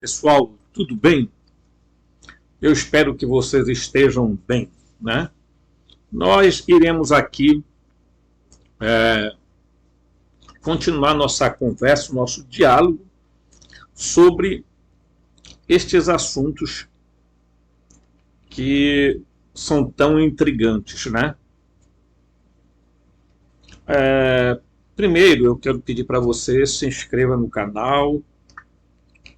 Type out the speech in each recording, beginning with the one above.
Pessoal, tudo bem? Eu espero que vocês estejam bem, né? Nós iremos aqui continuar nossa conversa, nosso diálogo sobre estes assuntos que são tão intrigantes, né? Primeiro, eu quero pedir para você se inscreva no canal,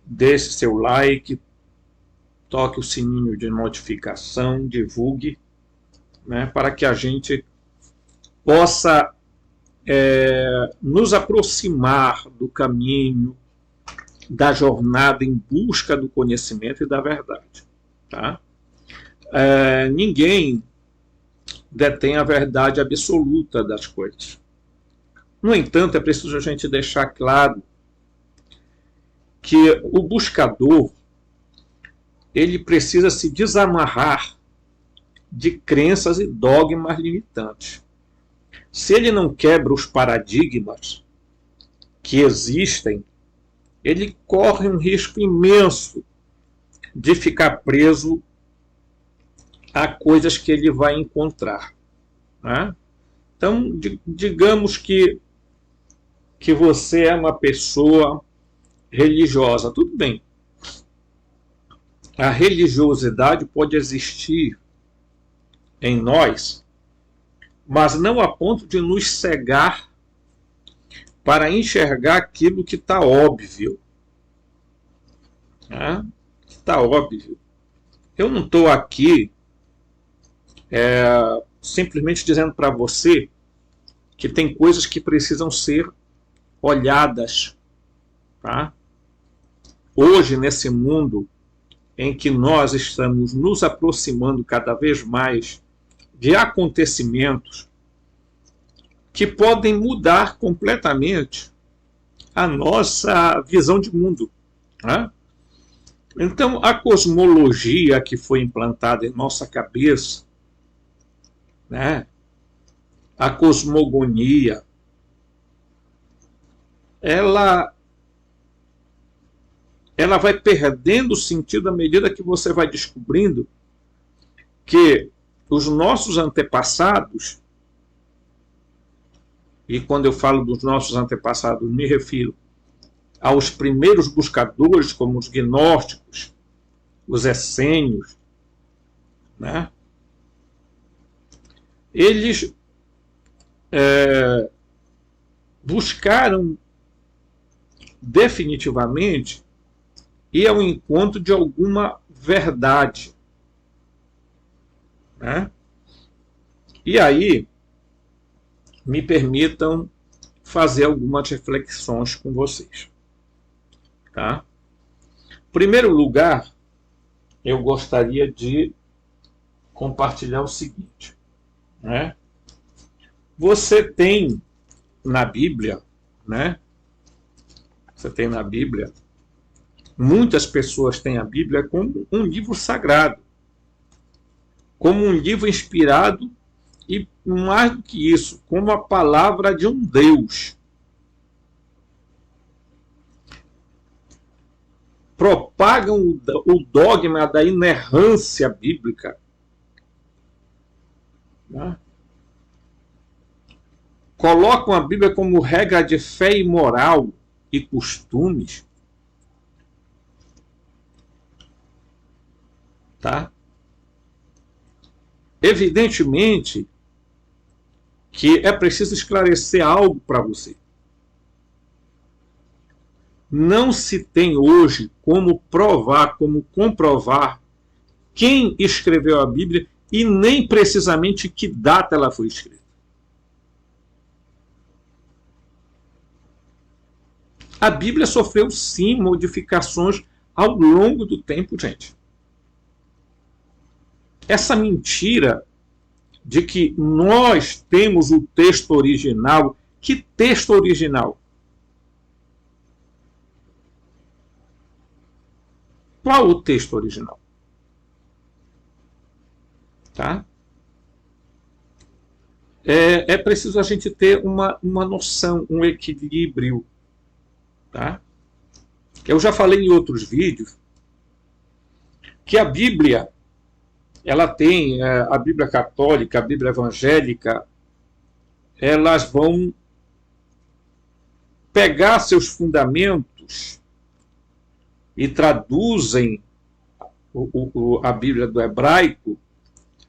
deixe seu like, toque o sininho de notificação, divulgue, né, para que a gente possa nos aproximar do caminho, da jornada em busca do conhecimento e da verdade. Tá? Ninguém detém a verdade absoluta das coisas. No entanto, é preciso a gente deixar claro que o buscador ele precisa se desamarrar de crenças e dogmas limitantes. Se ele não quebra os paradigmas que existem, ele corre um risco imenso de ficar preso a coisas que ele vai encontrar. Né? Então, digamos que você é uma pessoa religiosa. Tudo bem. A religiosidade pode existir em nós, mas não a ponto de nos cegar para enxergar aquilo que está óbvio. Está óbvio. Eu não estou aqui simplesmente dizendo para você que tem coisas que precisam ser olhadas. Tá? Hoje, nesse mundo em que nós estamos nos aproximando cada vez mais de acontecimentos que podem mudar completamente a nossa visão de mundo. Né? Então, a cosmologia que foi implantada em nossa cabeça, né? A cosmogonia, ela vai perdendo sentido à medida que você vai descobrindo que os nossos antepassados, e quando eu falo dos nossos antepassados, me refiro aos primeiros buscadores, como os gnósticos, os essênios, né? Eles buscaram definitivamente ir ao encontro de alguma verdade. Né? E aí, me permitam fazer algumas reflexões com vocês. Tá? Em primeiro lugar, eu gostaria de compartilhar o seguinte. Né? Você tem na Bíblia, né? Você tem na Bíblia, muitas pessoas têm a Bíblia como um livro sagrado, como um livro inspirado e, mais do que isso, como a palavra de um Deus. Propagam o dogma da inerrância bíblica. Né? Colocam a Bíblia como regra de fé e moral e costumes. Tá? Evidentemente que é preciso esclarecer algo para você. Não se tem hoje como provar, como comprovar quem escreveu a Bíblia e nem precisamente que data ela foi escrita. A Bíblia sofreu, sim, modificações ao longo do tempo, gente. Essa mentira de que nós temos o texto original. Que texto original? Qual o texto original? Tá? É preciso a gente ter uma noção, um equilíbrio. Tá? Eu já falei em outros vídeos que a Bíblia, ela tem, a Bíblia católica, a Bíblia evangélica, elas vão pegar seus fundamentos e traduzem a Bíblia do hebraico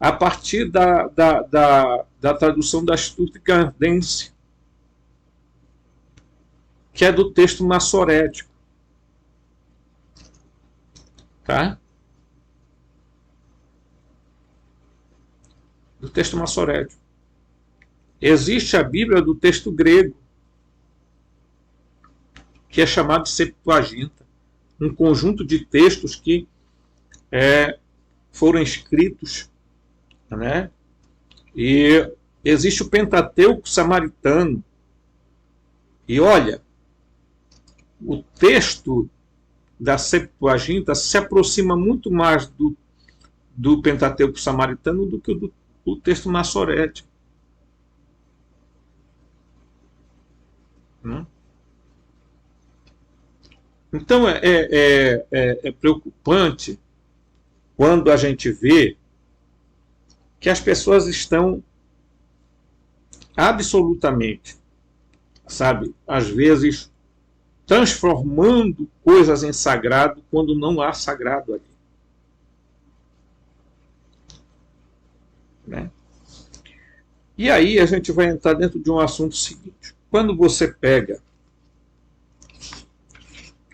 a partir da tradução da Stuttgartense, que é do texto massorético. Tá? Do texto massorético. Existe a Bíblia do texto grego, que é chamado de Septuaginta, um conjunto de textos que foram escritos, né? E existe o Pentateuco samaritano. E olha, o texto da Septuaginta se aproxima muito mais do Pentateuco samaritano do que o texto massorético. Então é preocupante quando a gente vê que as pessoas estão absolutamente, sabe, às vezes transformando coisas em sagrado quando não há sagrado ali. Né? E aí a gente vai entrar dentro de um assunto seguinte. Quando você pega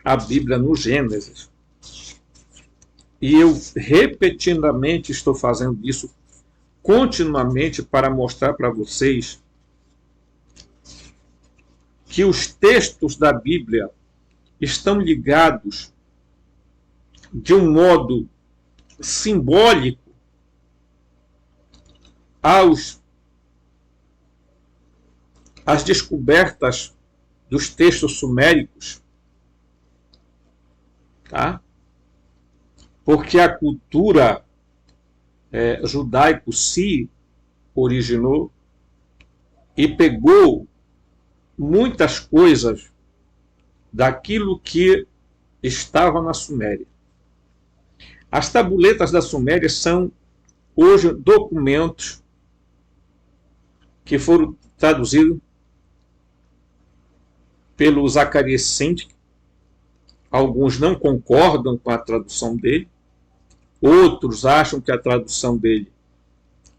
a Bíblia no Gênesis, e eu repetidamente estou fazendo isso continuamente para mostrar para vocês que os textos da Bíblia estão ligados de um modo simbólico às descobertas dos textos suméricos, tá? Porque a cultura judaico se originou e pegou muitas coisas daquilo que estava na Suméria. As tabuletas da Suméria são hoje documentos que foram traduzidos pelo Zacarias Sitchin. Alguns não concordam com a tradução dele, outros acham que a tradução dele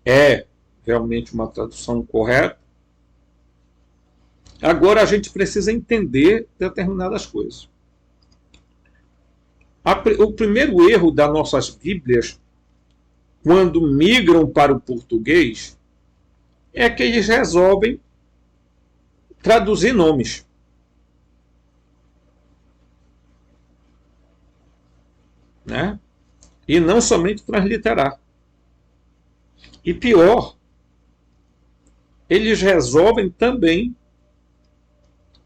é realmente uma tradução correta. Agora a gente precisa entender determinadas coisas. O primeiro erro das nossas Bíblias, quando migram para o português, é que eles resolvem traduzir nomes. Né? E não somente transliterar. E pior, eles resolvem também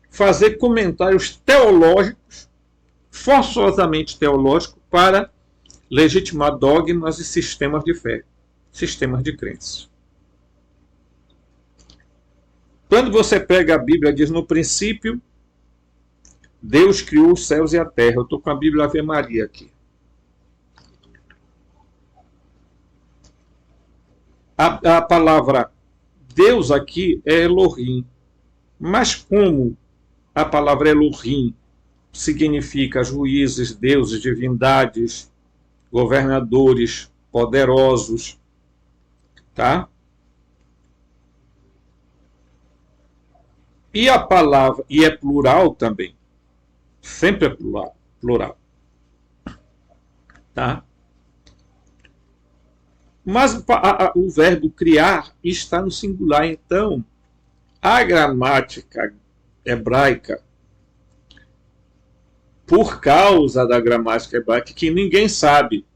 fazer comentários teológicos, forçosamente teológicos, para legitimar dogmas e sistemas de fé, sistemas de crenças. Quando você pega a Bíblia, diz: no princípio, Deus criou os céus e a terra. Eu estou com a Bíblia Ave Maria aqui. A palavra Deus aqui é Elohim. Mas como a palavra Elohim significa juízes, deuses, divindades, governadores, poderosos, tá? E a palavra, e é plural também, sempre é plural, tá? Mas o verbo criar está no singular. Então, a gramática hebraica, por causa da gramática hebraica, que ninguém sabe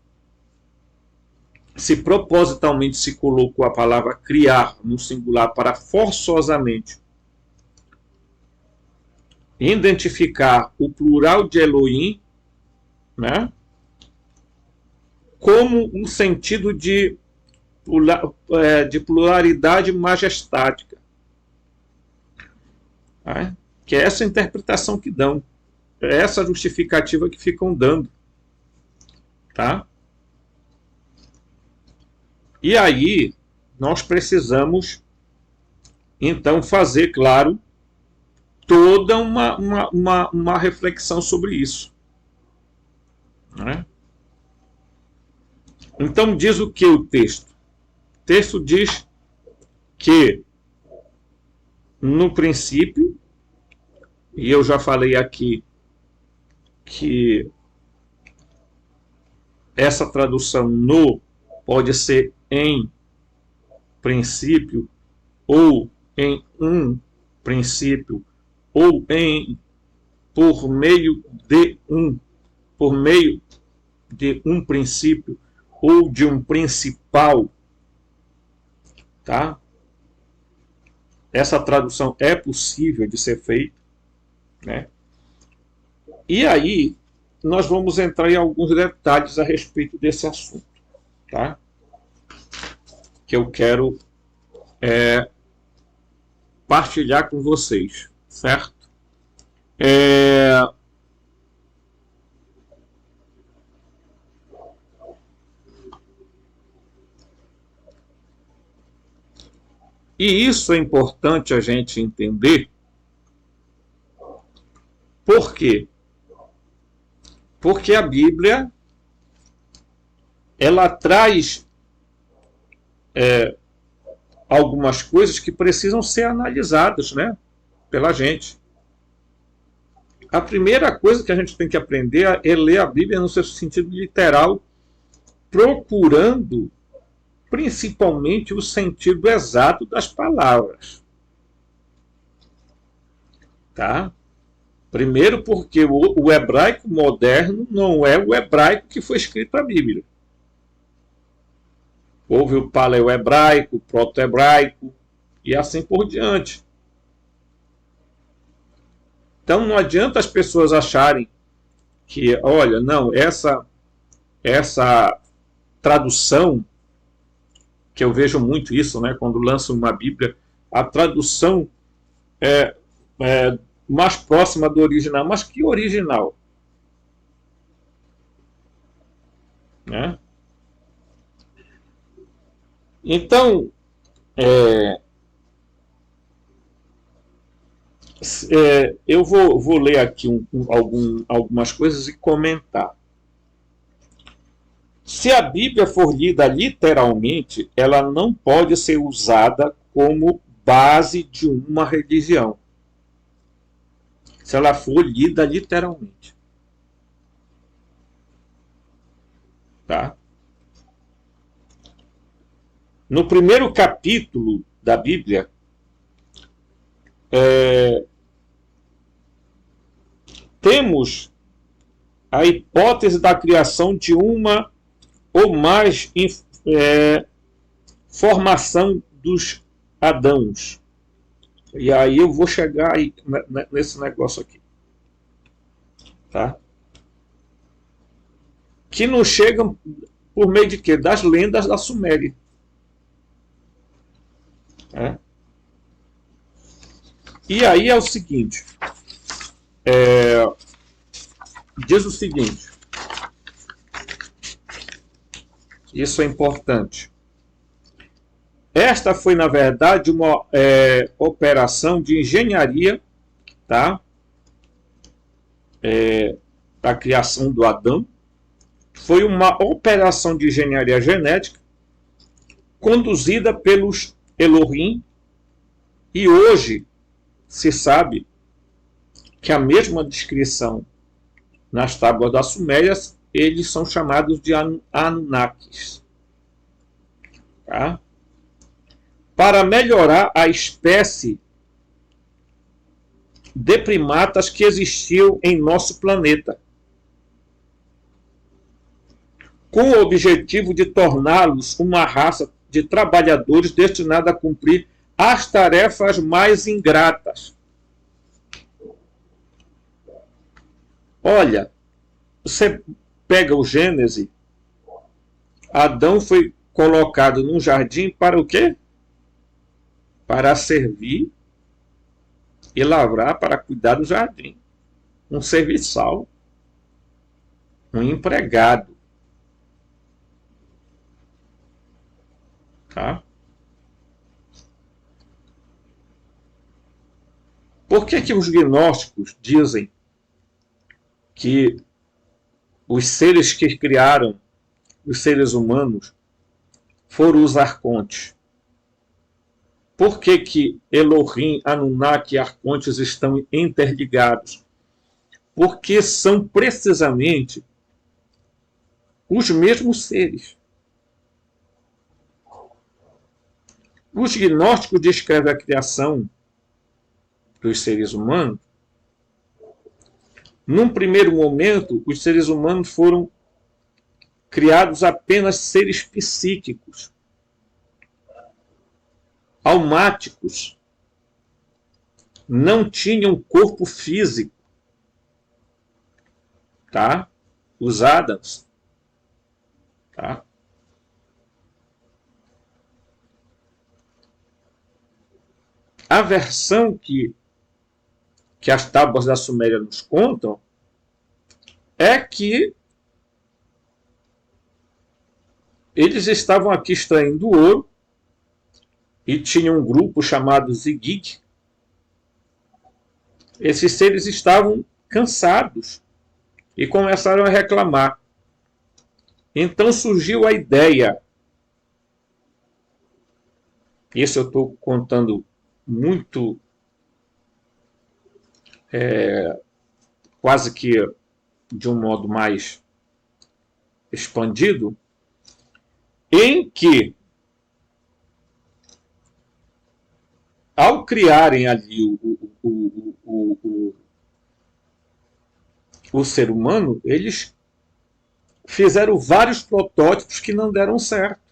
se propositalmente se colocou a palavra criar no singular para forçosamente identificar o plural de Elohim, né, como um sentido de pluralidade majestática. Né? Que é essa interpretação que dão. essa justificativa que ficam dando, tá? E aí nós precisamos então fazer, claro, toda uma reflexão sobre isso, né? Então diz o que o texto? O texto diz que no princípio, e eu já falei aqui que essa tradução no pode ser em princípio, ou em um princípio, ou em por meio de um princípio, ou de um principal, tá? Essa tradução é possível de ser feita, né? E aí nós vamos entrar em alguns detalhes a respeito desse assunto, tá? Que eu quero partilhar com vocês, certo? E isso é importante a gente entender. Por quê? Porque a Bíblia ela traz algumas coisas que precisam ser analisadas, né, pela gente. A primeira coisa que a gente tem que aprender é ler a Bíblia no seu sentido literal, procurando principalmente o sentido exato das palavras. Tá? Primeiro porque o hebraico moderno não é o hebraico que foi escrito na Bíblia. Houve o paleo-hebraico, o proto-hebraico e assim por diante. Então não adianta as pessoas acharem que, olha, não, essa tradução, que eu vejo muito isso, né, quando lançam uma Bíblia, a tradução é mais próxima do original. Mas que original? Né? Então, eu vou ler aqui algumas coisas e comentar. Se a Bíblia for lida literalmente, ela não pode ser usada como base de uma religião. Se ela for lida literalmente. Tá? No primeiro capítulo da Bíblia, temos a hipótese da criação de uma ou mais formação dos Adãos. E aí eu vou chegar aí nesse negócio aqui. Tá? Que nos chegam por meio de quê? Das lendas da Suméria. E aí é o seguinte, diz o seguinte, isso é importante. Esta foi, na verdade, uma operação de engenharia, tá? Da criação do Adão. Foi uma operação de engenharia genética conduzida pelos Elohim, e hoje se sabe que a mesma descrição nas tábuas da Suméria, eles são chamados de Anunnakis. Tá? Para melhorar a espécie de primatas que existiam em nosso planeta, com o objetivo de torná-los uma raça de trabalhadores destinada a cumprir as tarefas mais ingratas. Olha, você pega o Gênesis, Adão foi colocado num jardim para o quê? Para servir e lavrar, para cuidar do jardim. um serviçal, um empregado. Tá? Por que os gnósticos dizem que os seres que criaram os seres humanos foram os arcontes? Por que Elohim, Anunnaki e arcontes estão interligados? Porque são precisamente os mesmos seres. Os gnósticos descrevem a criação dos seres humanos. Num primeiro momento, os seres humanos foram criados apenas seres psíquicos, almáticos, não tinham corpo físico. Tá? Os Adams. Tá? A versão que as tábuas da Suméria nos contam é que eles estavam aqui extraindo ouro e tinha um grupo chamado Zigig. Esses seres estavam cansados e começaram a reclamar. Então surgiu a ideia. Isso eu estou contando muito, quase que de um modo mais expandido, em que, ao criarem ali o ser humano, eles fizeram vários protótipos que não deram certo.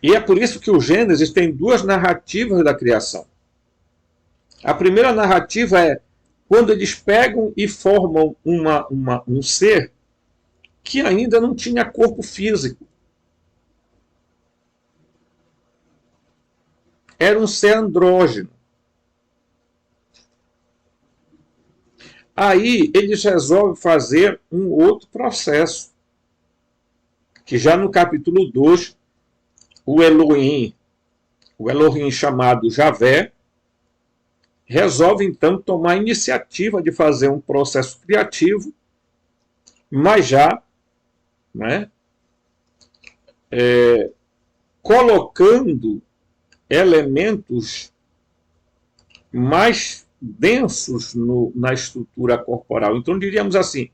E é por isso que o Gênesis tem duas narrativas da criação. A primeira narrativa é quando eles pegam e formam um ser que ainda não tinha corpo físico. Era um ser andrógeno. Aí eles resolvem fazer um outro processo, que já no capítulo 2, o Elohim chamado Javé, resolve então tomar a iniciativa de fazer um processo criativo, mas já, né, colocando elementos mais densos na estrutura corporal. Então diríamos assim,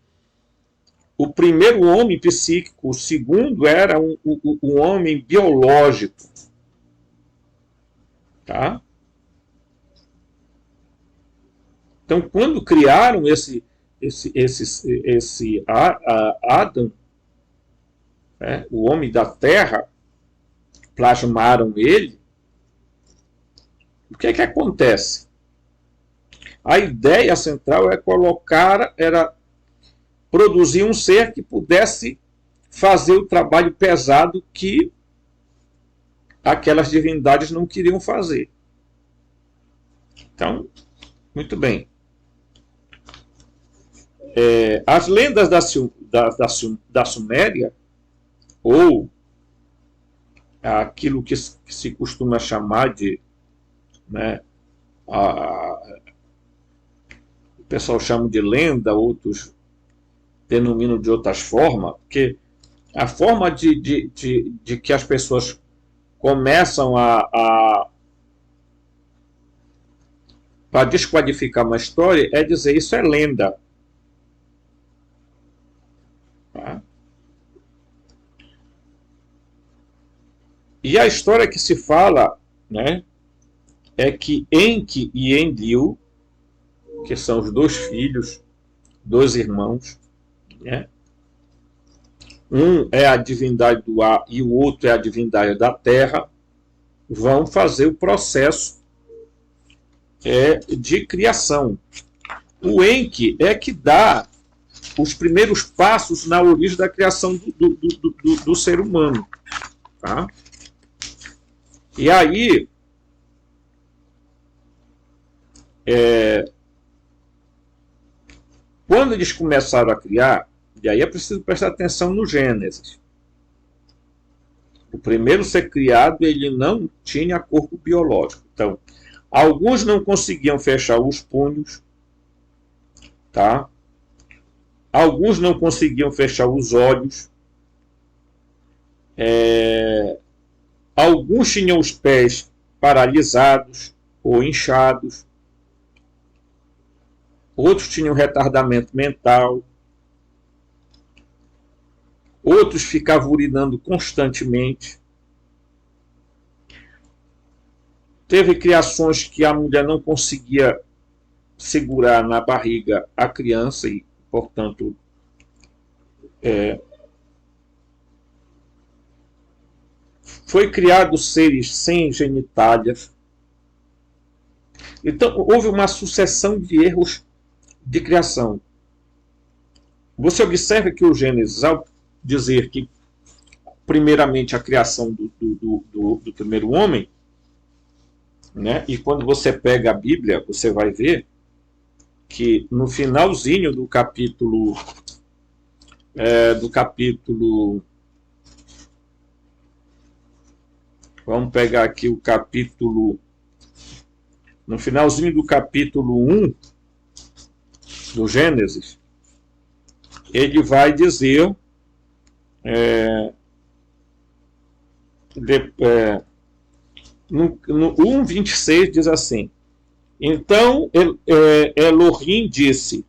o primeiro homem psíquico, o segundo era um homem biológico. Tá? Então, quando criaram esse Adão, né, o homem da terra, plasmaram ele, o que acontece? A ideia central era produzir um ser que pudesse fazer o trabalho pesado que aquelas divindades não queriam fazer. Então, muito bem. As lendas da Suméria, ou aquilo que se costuma chamar de, né, o pessoal chama de lenda, outros denominam de outras formas, porque a forma de que as pessoas começam para desqualificar uma história é dizer isso é lenda. Tá? E a história que se fala, né, é que Enki e Enlil, que são os dois filhos, dois irmãos, né, um é a divindade do ar e o outro é a divindade da terra, vão fazer o processo de criação. O Enki é que dá os primeiros passos na origem da criação do ser humano. Tá? E aí, Quando eles começaram a criar, e aí é preciso prestar atenção no Gênesis. O primeiro ser criado, ele não tinha corpo biológico. Então, alguns não conseguiam fechar os punhos, tá? Alguns não conseguiam fechar os olhos. Alguns tinham os pés paralisados ou inchados. Outros tinham retardamento mental. Outros ficavam urinando constantemente. Teve criações que a mulher não conseguia segurar na barriga a criança e, portanto, foi criado seres sem genitálias. Então, houve uma sucessão de erros de criação. Você observa que o Gênesis, ao dizer que, primeiramente, a criação do primeiro homem, né? E quando você pega a Bíblia, você vai ver que no finalzinho do capítulo vamos pegar aqui o capítulo, no finalzinho do capítulo 1 do Gênesis, ele vai dizer no 1:26 diz assim: então Elohim disse,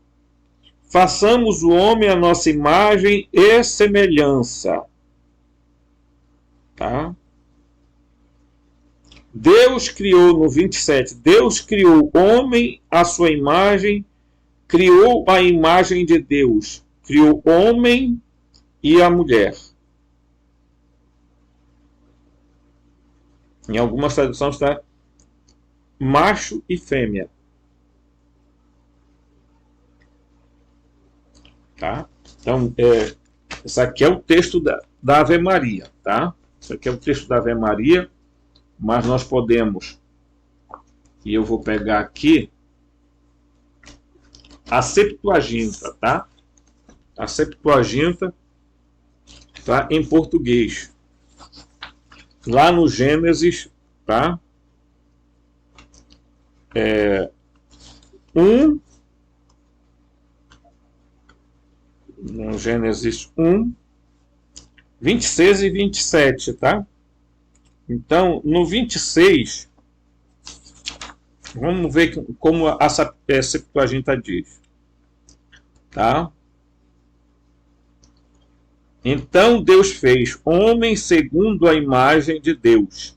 façamos o homem à nossa imagem e semelhança. Tá? Deus criou, no 27, Deus criou o homem à sua imagem, criou a imagem de Deus, criou o homem e a mulher. Em algumas traduções está macho e fêmea. Tá? Então, esse aqui é o texto da Ave Maria. Tá? Isso aqui é o texto da Ave Maria, mas nós podemos, e eu vou pegar aqui, a Septuaginta, tá? A Septuaginta tá em português. Lá no Gênesis, tá? No Gênesis 1, 26 e 27, tá? Então, no 26, vamos ver como a Septuaginta diz, tá? Então Deus fez homem segundo a imagem de Deus.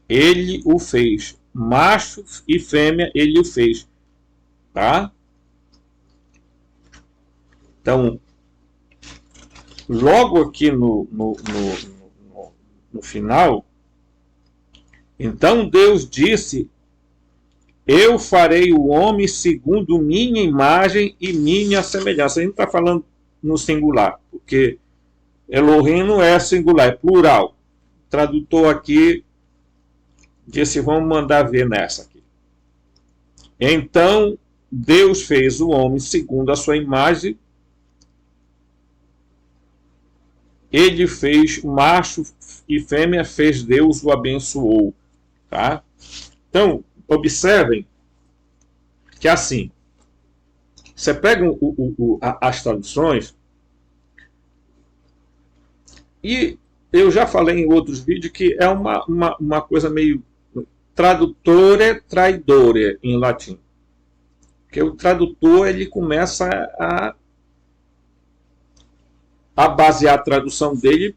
Ele o fez. Macho e fêmea ele o fez. Tá? Então, logo aqui no final, então Deus disse, eu farei o homem segundo minha imagem e minha semelhança. A gente está falando no singular, porque Elohim não é singular, é plural. O tradutor aqui disse, vamos mandar ver nessa aqui. Então, Deus fez o homem segundo a sua imagem. Ele fez macho e fêmea, fez Deus, o abençoou. Tá? Então, observem que assim, você pega as traduções, e eu já falei em outros vídeos que é uma coisa meio tradutore traidore em latim. Porque o tradutor ele começa a basear a tradução dele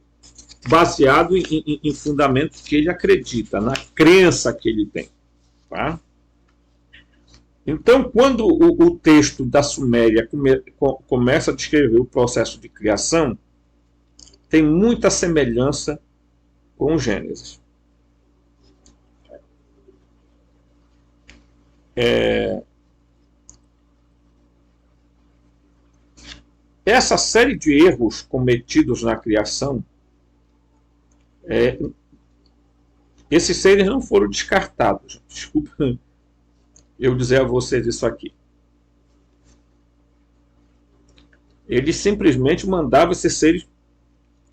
baseado em fundamentos que ele acredita, na crença que ele tem. Tá? Então, quando o texto da Suméria começa a descrever o processo de criação, tem muita semelhança com o Gênesis. Essa série de erros cometidos na criação, esses seres não foram descartados. Desculpa eu dizer a vocês isso aqui. Eles simplesmente mandavam esses seres,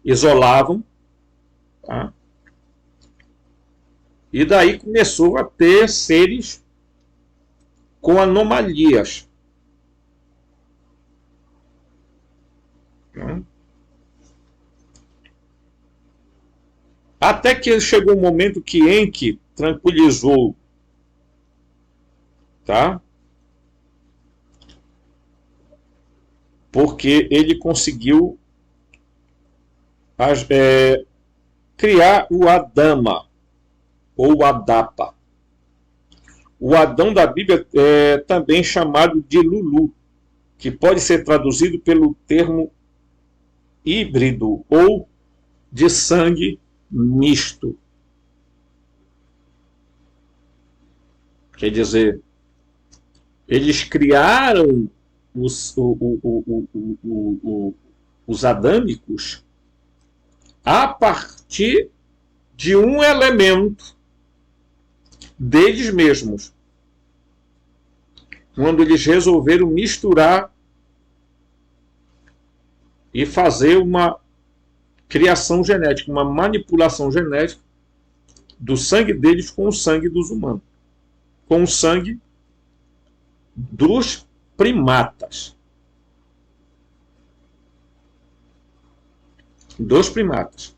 isolavam, tá? E daí começou a ter seres com anomalias. Tá? Até que chegou um momento que Enki tranquilizou, tá? Porque ele conseguiu criar o Adama, ou Adapa. O Adão da Bíblia é também chamado de Lulu, que pode ser traduzido pelo termo híbrido ou de sangue misto. Quer dizer, eles criaram os adâmicos a partir de um elemento deles mesmos, quando eles resolveram misturar e fazer uma criação genética, uma manipulação genética do sangue deles com o sangue dos humanos, com o sangue dos primatas. Dos primatas.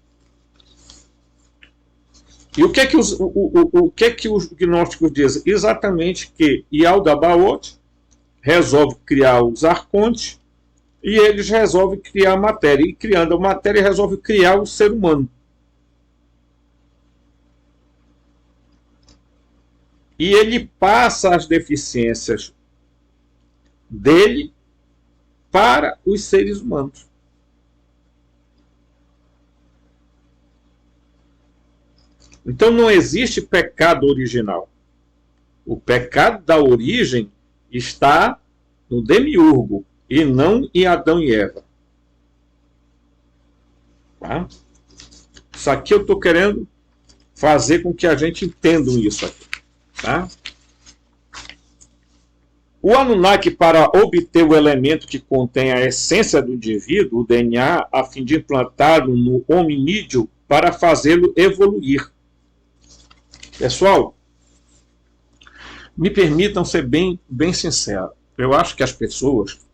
E o que é que os gnósticos dizem? Exatamente que Yaldabaoth resolve criar os arcontes e eles resolvem criar a matéria. E criando a matéria, resolve criar o ser humano. E ele passa as deficiências dele para os seres humanos. Então não existe pecado original. O pecado da origem está no demiurgo e não em Adão e Eva. Tá? Isso aqui eu estou querendo fazer com que a gente entenda isso aqui. Tá? O Anunnaki, para obter o elemento que contém a essência do indivíduo, o DNA, a fim de implantá-lo no hominídeo para fazê-lo evoluir. Pessoal, me permitam ser bem sincero. Eu acho que as pessoas,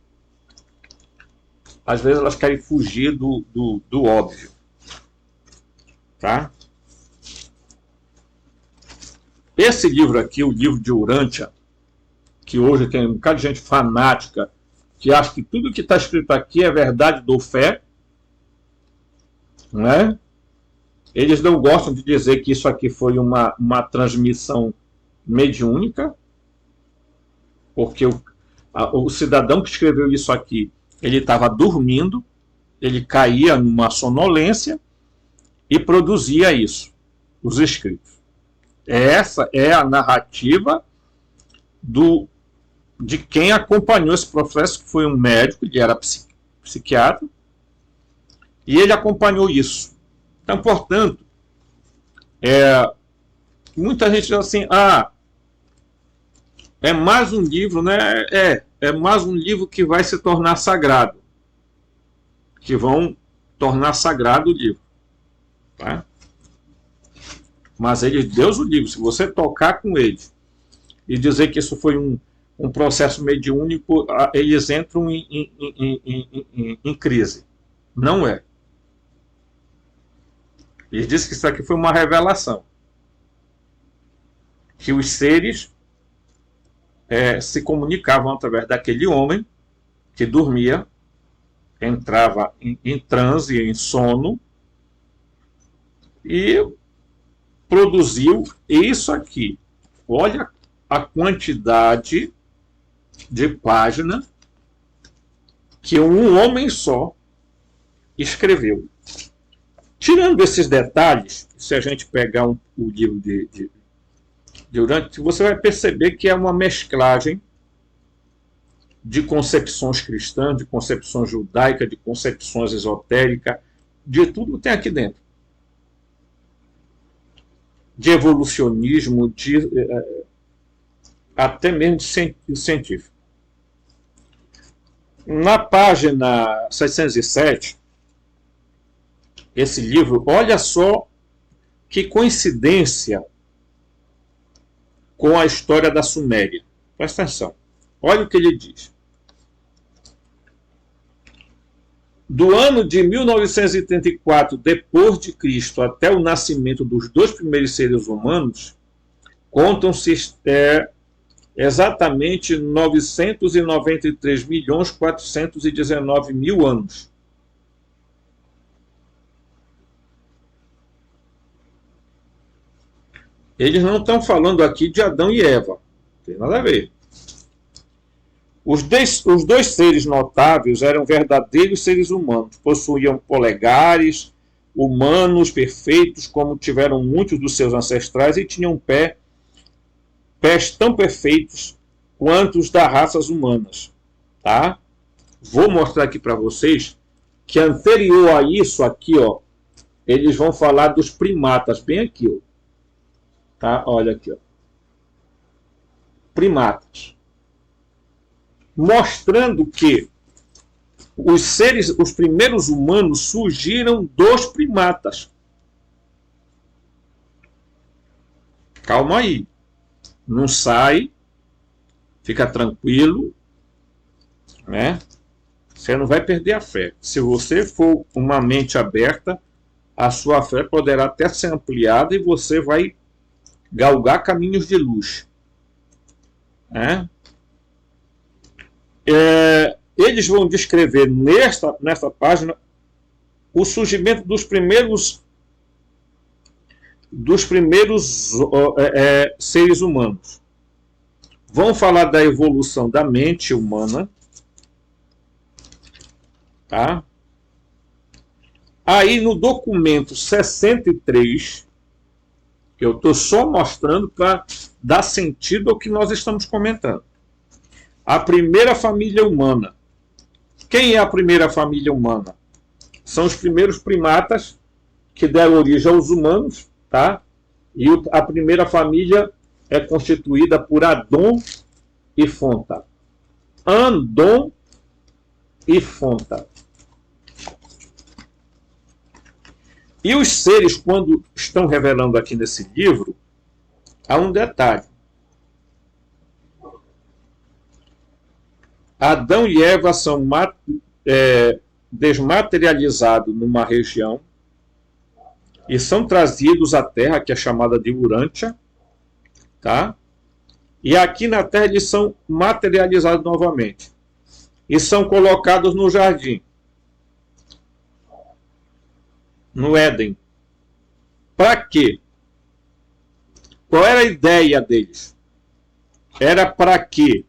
às vezes, elas querem fugir do óbvio. Tá? Esse livro aqui, o livro de Urântia, que hoje tem um bocado de gente fanática que acha que tudo que está escrito aqui é verdade do fé, né? Eles não gostam de dizer que isso aqui foi uma transmissão mediúnica, porque o cidadão que escreveu isso aqui, ele estava dormindo, ele caía numa sonolência e produzia isso, os escritos. Essa é a narrativa de quem acompanhou esse processo, que foi um médico, ele era psiquiatra, e ele acompanhou isso. Então, portanto, muita gente diz assim, é mais um livro, né? É mais um livro que vai se tornar sagrado. Que vão tornar sagrado o livro. Tá? Mas Deus o livre, se você tocar com ele e dizer que isso foi um processo mediúnico, eles entram em crise. Não é. Ele disse que isso aqui foi uma revelação. Que os seres se comunicavam através daquele homem que dormia, entrava em transe, em sono, e produziu isso aqui. Olha a quantidade de página que um homem só escreveu. Tirando esses detalhes, se a gente pegar o livro de Urântia, você vai perceber que é uma mesclagem de concepções cristãs, de concepções judaicas, de concepções esotéricas, de tudo tem aqui dentro. De evolucionismo, até mesmo científico. Na página 607, esse livro, olha só que coincidência com a história da Suméria. Presta atenção. Olha o que ele diz. Do ano de 1984 depois de Cristo até o nascimento dos dois primeiros seres humanos, contam-se exatamente 993.419.000 anos. Eles não estão falando aqui de Adão e Eva. Não tem nada a ver. Os dois seres notáveis eram verdadeiros seres humanos. Possuíam polegares humanos perfeitos, como tiveram muitos dos seus ancestrais, e tinham pés tão perfeitos quanto os das raças humanas. Tá? Vou mostrar aqui para vocês que anterior a isso aqui, ó, eles vão falar dos primatas, bem aqui, ó. Tá? Olha aqui, ó. Primatas. Mostrando que os primeiros humanos surgiram dos primatas. Calma aí. Não sai. Fica tranquilo. Né? Você não vai perder a fé. Se você for uma mente aberta, a sua fé poderá até ser ampliada e você vai galgar caminhos de luz. Né? Eles vão descrever nessa página o surgimento dos primeiros seres humanos. Vão falar da evolução da mente humana. Tá? Aí no documento 63, que eu estou só mostrando para dar sentido ao que nós estamos comentando. A primeira família humana. Quem é a primeira família humana? São os primeiros primatas que deram origem aos humanos, tá? E a primeira família é constituída por Adão e Fonta. Andon e Fonta. E os seres, quando estão revelando aqui nesse livro, há um detalhe. Adão e Eva são desmaterializados numa região e são trazidos à Terra, que é chamada de Urântia, tá? E aqui na Terra eles são materializados novamente e são colocados no jardim, no Éden. Para quê? Qual era a ideia deles? Era para que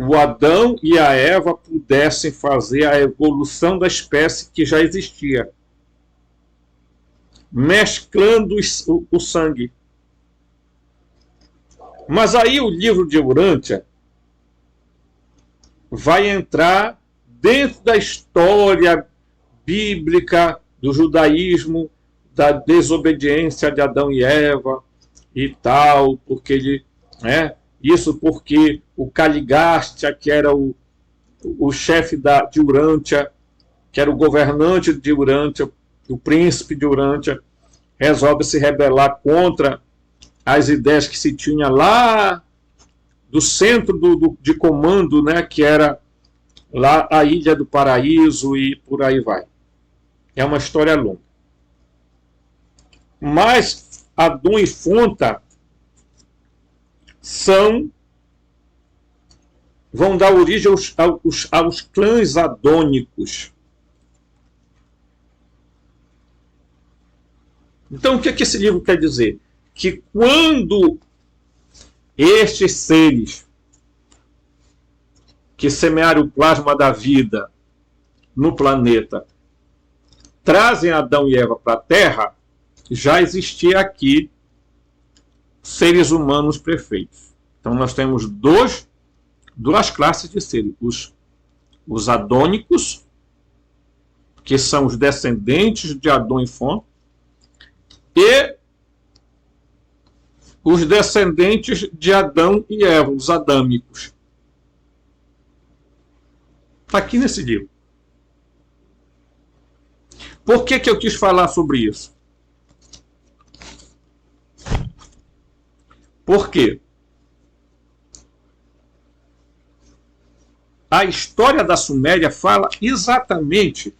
o Adão e a Eva pudessem fazer a evolução da espécie que já existia, mesclando o sangue. Mas aí o livro de Urântia vai entrar dentro da história bíblica do judaísmo, da desobediência de Adão e Eva e tal, porque ele, isso porque o Caligastia, que era o chefe de Urântia, que era o governante de Urântia, o príncipe de Urântia, resolve se rebelar contra as ideias que se tinha lá do centro de comando, né, que era lá a Ilha do Paraíso e por aí vai. É uma história longa. Mas Adão e Fonta vão dar origem aos clãs adônicos. Então, o que esse livro quer dizer? Que quando estes seres que semearam o plasma da vida no planeta trazem Adão e Eva para a Terra, já existia aqui seres humanos perfeitos. Então, nós temos duas classes de seres. Os adônicos, que são os descendentes de Adão e Fonta, e os descendentes de Adão e Eva, os adâmicos. Está aqui nesse livro. Por que eu quis falar sobre isso? Por quê? A história da Suméria fala exatamente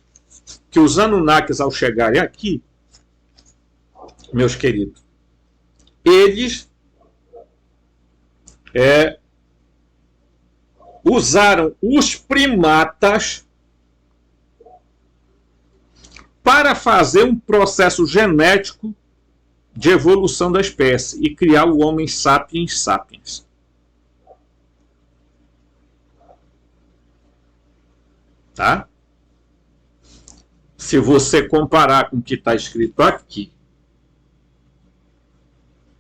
que os Anunnakis, ao chegarem aqui, meus queridos, eles usaram os primatas para fazer um processo genético de evolução da espécie e criar o Homo sapiens sapiens. Tá? Se você comparar com o que está escrito aqui,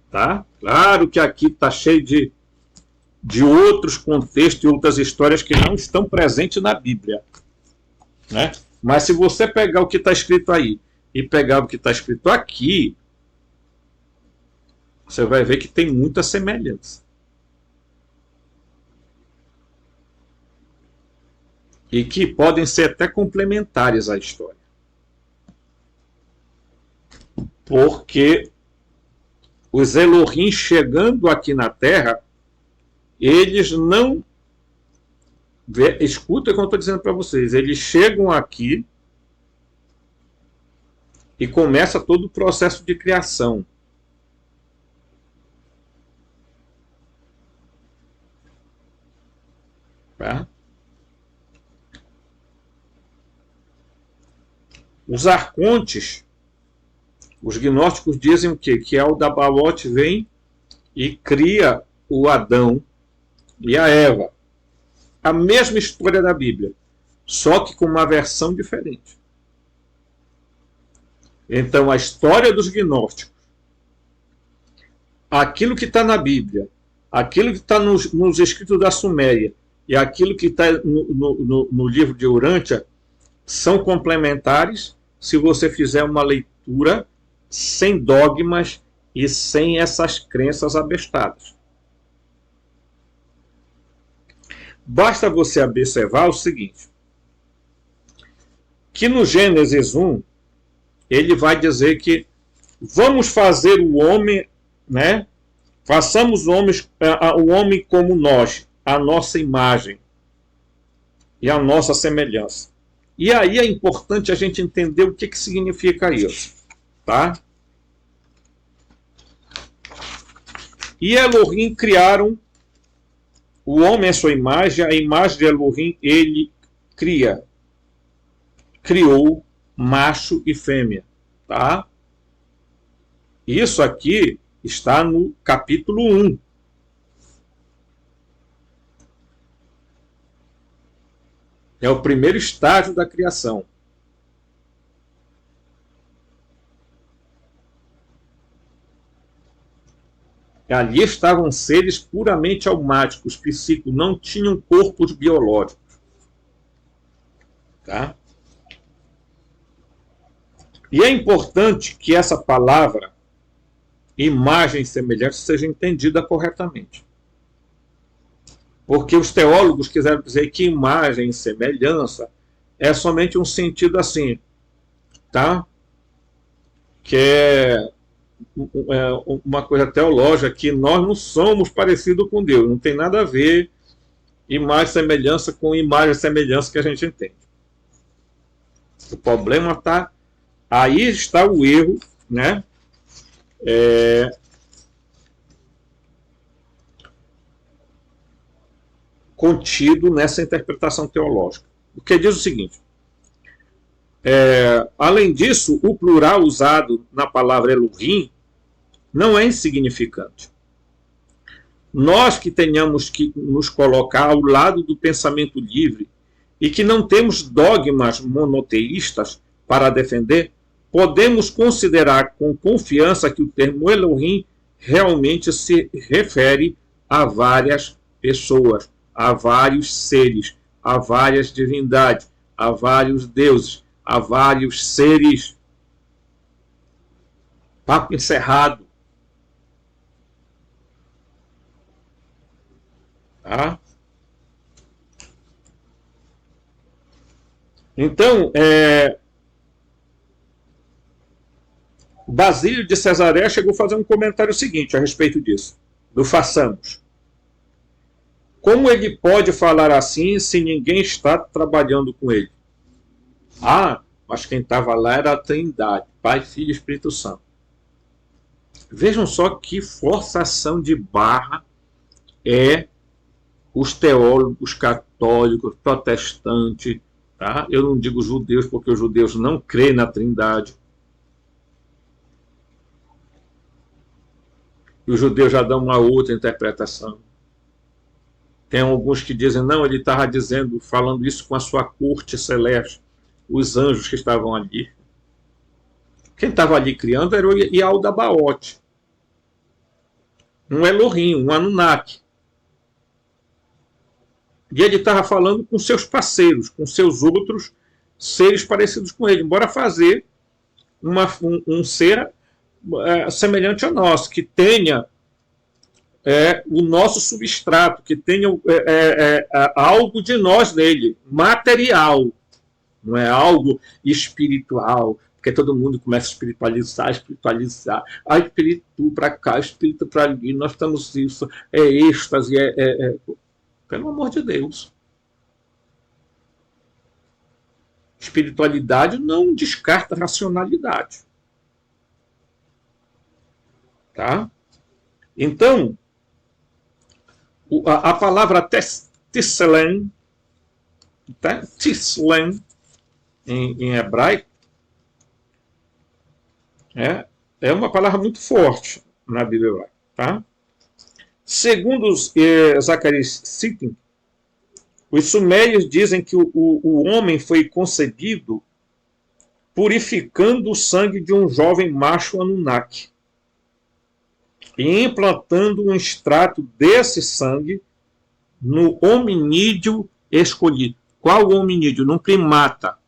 tá? Claro que aqui está cheio de outros contextos e outras histórias que não estão presentes na Bíblia, né? Mas se você pegar o que está escrito aí e pegar o que está escrito aqui, você vai ver que tem muita semelhança. E que podem ser até complementares à história. Porque os Elohim chegando aqui na Terra, eles não... Escuta o que eu estou dizendo para vocês. Eles chegam aqui e começa todo o processo de criação. Tá? Os arcontes, os gnósticos dizem o quê? Que Aldabaoth vem e cria o Adão e a Eva. A mesma história da Bíblia, só que com uma versão diferente. Então, a história dos gnósticos, aquilo que está na Bíblia, aquilo que está nos escritos da Suméria e aquilo que está no livro de Urântia, são complementares se você fizer uma leitura sem dogmas e sem essas crenças abestadas. Basta você observar o seguinte, que no Gênesis 1, ele vai dizer que vamos fazer o homem, né? Façamos o homem como nós, a nossa imagem e a nossa semelhança. E aí é importante a gente entender o que significa isso, tá? E Elohim criaram o homem à sua imagem, a imagem de Elohim ele criou macho e fêmea, tá? Isso aqui está no capítulo 1. É o primeiro estágio da criação. Ali estavam seres puramente almáticos, psíquicos, não tinham corpos biológicos. Tá? E é importante que essa palavra, imagem e semelhança, seja entendida corretamente. Porque os teólogos quiseram dizer que imagem e semelhança é somente um sentido assim, tá? Que é uma coisa teológica, que nós não somos parecidos com Deus, não tem nada a ver imagem e semelhança com imagem e semelhança que a gente entende. O problema está, aí está o erro, né? Contido nessa interpretação teológica. Porque diz o seguinte, além disso, o plural usado na palavra Elohim não é insignificante. Nós que tenhamos que nos colocar ao lado do pensamento livre e que não temos dogmas monoteístas para defender, podemos considerar com confiança que o termo Elohim realmente se refere a várias pessoas, a vários seres, a várias divindades, a vários deuses, a vários seres. Papo encerrado. Tá? Então, Basílio de Cesareia chegou a fazer um comentário seguinte a respeito disso, do façamos. Como ele pode falar assim se ninguém está trabalhando com ele? Ah, mas quem estava lá era a Trindade, Pai, Filho e Espírito Santo. Vejam só que forçação de barra é os teólogos católicos, protestantes, tá? Eu não digo judeus porque os judeus não creem na Trindade. E os judeus já dão uma outra interpretação. Tem alguns que dizem, não, ele estava dizendo, falando isso com a sua corte celeste, os anjos que estavam ali. Quem estava ali criando era o Yaldabaoth, um Elohim, um Anunnaki. E ele estava falando com seus parceiros, com seus outros seres parecidos com ele, embora fazer um ser semelhante ao nosso, que tenha o nosso substrato, que tenha algo de nós nele, material, não é algo espiritual, porque todo mundo começa a espiritualizar, espírito para cá, espírito para ali, nós estamos isso, êxtase, pelo amor de Deus. Espiritualidade não descarta racionalidade. Tá? Então, a palavra Tislen, tá? Tislen em hebraico, é uma palavra muito forte na Bíblia hebraica. Tá? Segundo Zacarias Sitchin, os sumérios dizem que o homem foi concebido purificando o sangue de um jovem macho Anunnaki e implantando um extrato desse sangue no hominídeo escolhido. Qual hominídeo? Num primata.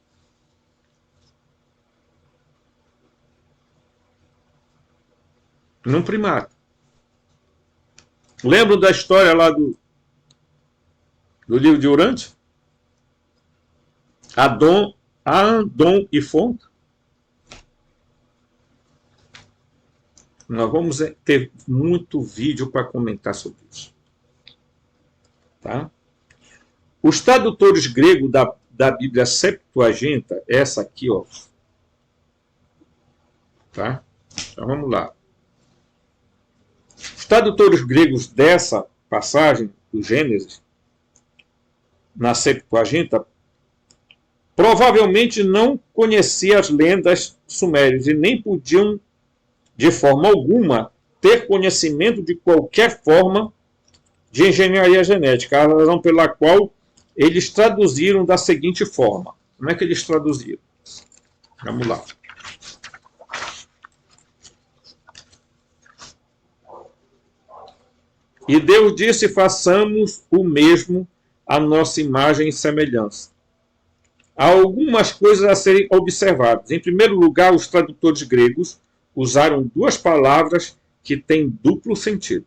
Num primata. Lembram da história lá do livro de Urântia? Adão e Fonte? Nós vamos ter muito vídeo para comentar sobre isso. Tá? Os tradutores gregos da Bíblia Septuaginta, essa aqui, ó. Tá? Então vamos lá. Os tradutores gregos dessa passagem, do Gênesis, na Septuaginta, provavelmente não conheciam as lendas sumérias e nem podiam, de forma alguma, ter conhecimento de qualquer forma de engenharia genética, a razão pela qual eles traduziram da seguinte forma. Como é que eles traduziram? Vamos lá. E Deus disse, façamos o mesmo à nossa imagem e semelhança. Há algumas coisas a serem observadas. Em primeiro lugar, os tradutores gregos usaram duas palavras que têm duplo sentido.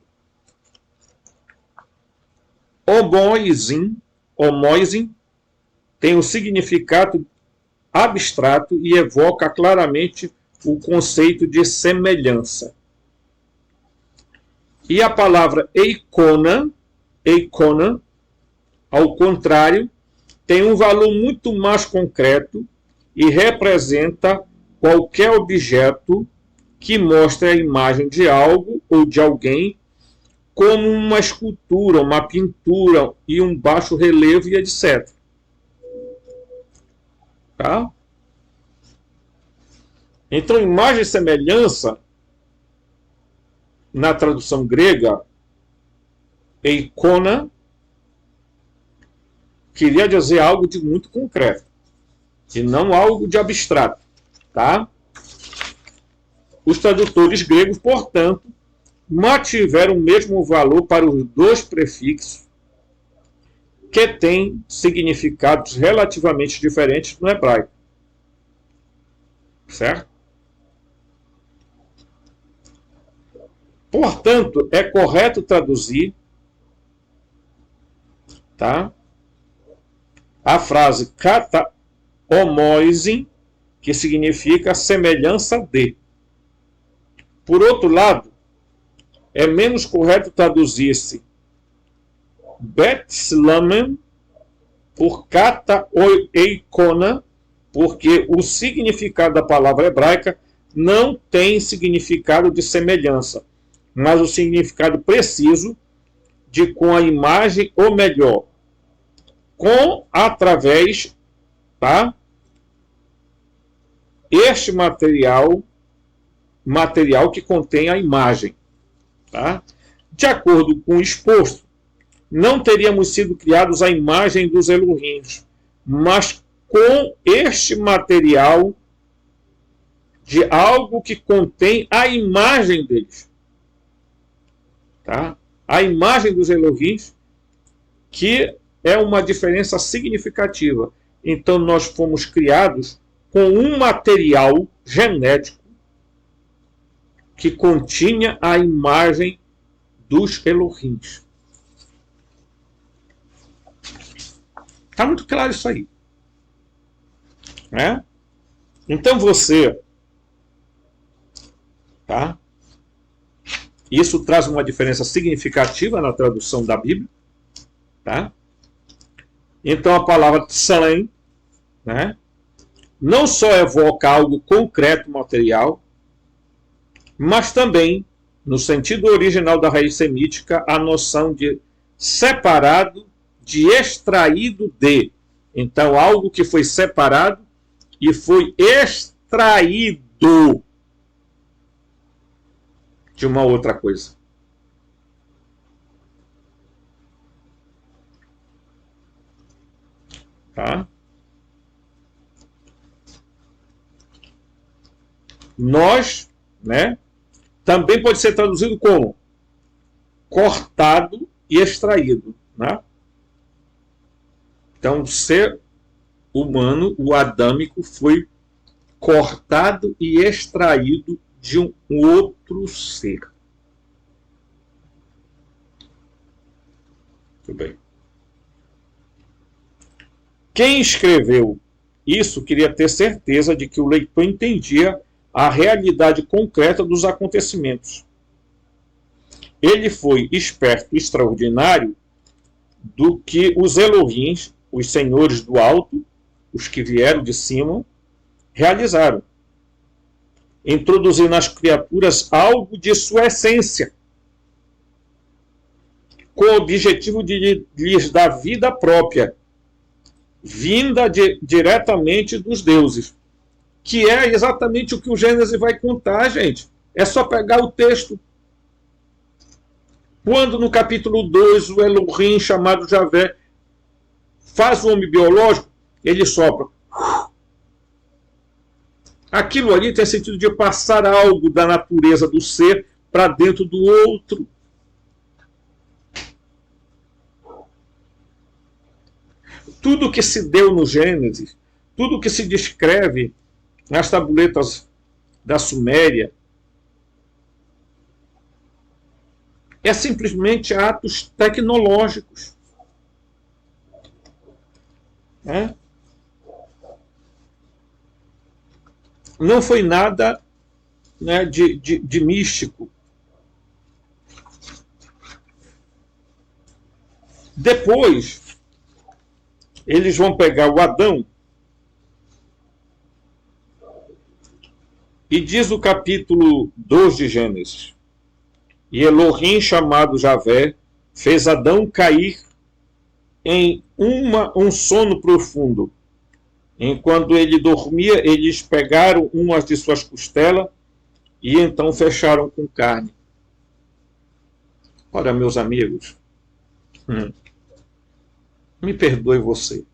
Homoisin tem um significado abstrato e evoca claramente o conceito de semelhança. E a palavra eikona, ao contrário, tem um valor muito mais concreto e representa qualquer objeto que mostre a imagem de algo ou de alguém, como uma escultura, uma pintura e um baixo relevo e etc. Tá? Então, imagem e semelhança, na tradução grega, eikona, queria dizer algo de muito concreto, e não algo de abstrato. Tá? Os tradutores gregos, portanto, mantiveram o mesmo valor para os dois prefixos, que têm significados relativamente diferentes no hebraico. Certo? Portanto, é correto traduzir tá? A frase kata homoisin, que significa semelhança de. Por outro lado, é menos correto traduzir-se Betslamen por kata eikona, porque o significado da palavra hebraica não tem significado de semelhança, mas o significado preciso de com a imagem, ou melhor, com, através, tá? Este material que contém a imagem. Tá? De acordo com o exposto, não teríamos sido criados à imagem dos Elohim, mas com este material de algo que contém a imagem deles. Tá? A imagem dos Elohim, que é uma diferença significativa. Então, nós fomos criados com um material genético que continha a imagem dos Elohim. Está muito claro isso aí. Né? Então você, tá? Isso traz uma diferença significativa na tradução da Bíblia. Tá? Então a palavra tselem, né, não só evoca algo concreto, material, mas também, no sentido original da raiz semítica, a noção de separado, de extraído de. Então, algo que foi separado e foi extraído de uma outra coisa. Tá? Nós, né, também pode ser traduzido como cortado e extraído. Né? Então, o ser humano, o adâmico, foi cortado e extraído de um outro ser. Muito bem. Quem escreveu isso queria ter certeza de que o leitor entendia a realidade concreta dos acontecimentos. Ele foi esperto extraordinário do que os Elohim, os senhores do alto, os que vieram de cima, realizaram, introduzindo nas criaturas algo de sua essência, com o objetivo de lhes dar vida própria, vinda diretamente dos deuses, que é exatamente o que o Gênesis vai contar, gente. É só pegar o texto. Quando no capítulo 2 o Elohim, chamado Javé, faz o homem biológico, ele sopra. Aquilo ali tem sentido de passar algo da natureza do ser para dentro do outro. Tudo que se deu no Gênesis, tudo que se descreve nas tabuletas da Suméria, é simplesmente atos tecnológicos. Né? Não foi nada, né, de místico. Depois, eles vão pegar o Adão e diz o capítulo 2 de Gênesis: e Elohim, chamado Javé, fez Adão cair em um sono profundo. Enquanto ele dormia, eles pegaram umas de suas costelas e então fecharam com carne. Ora, meus amigos, me perdoe você.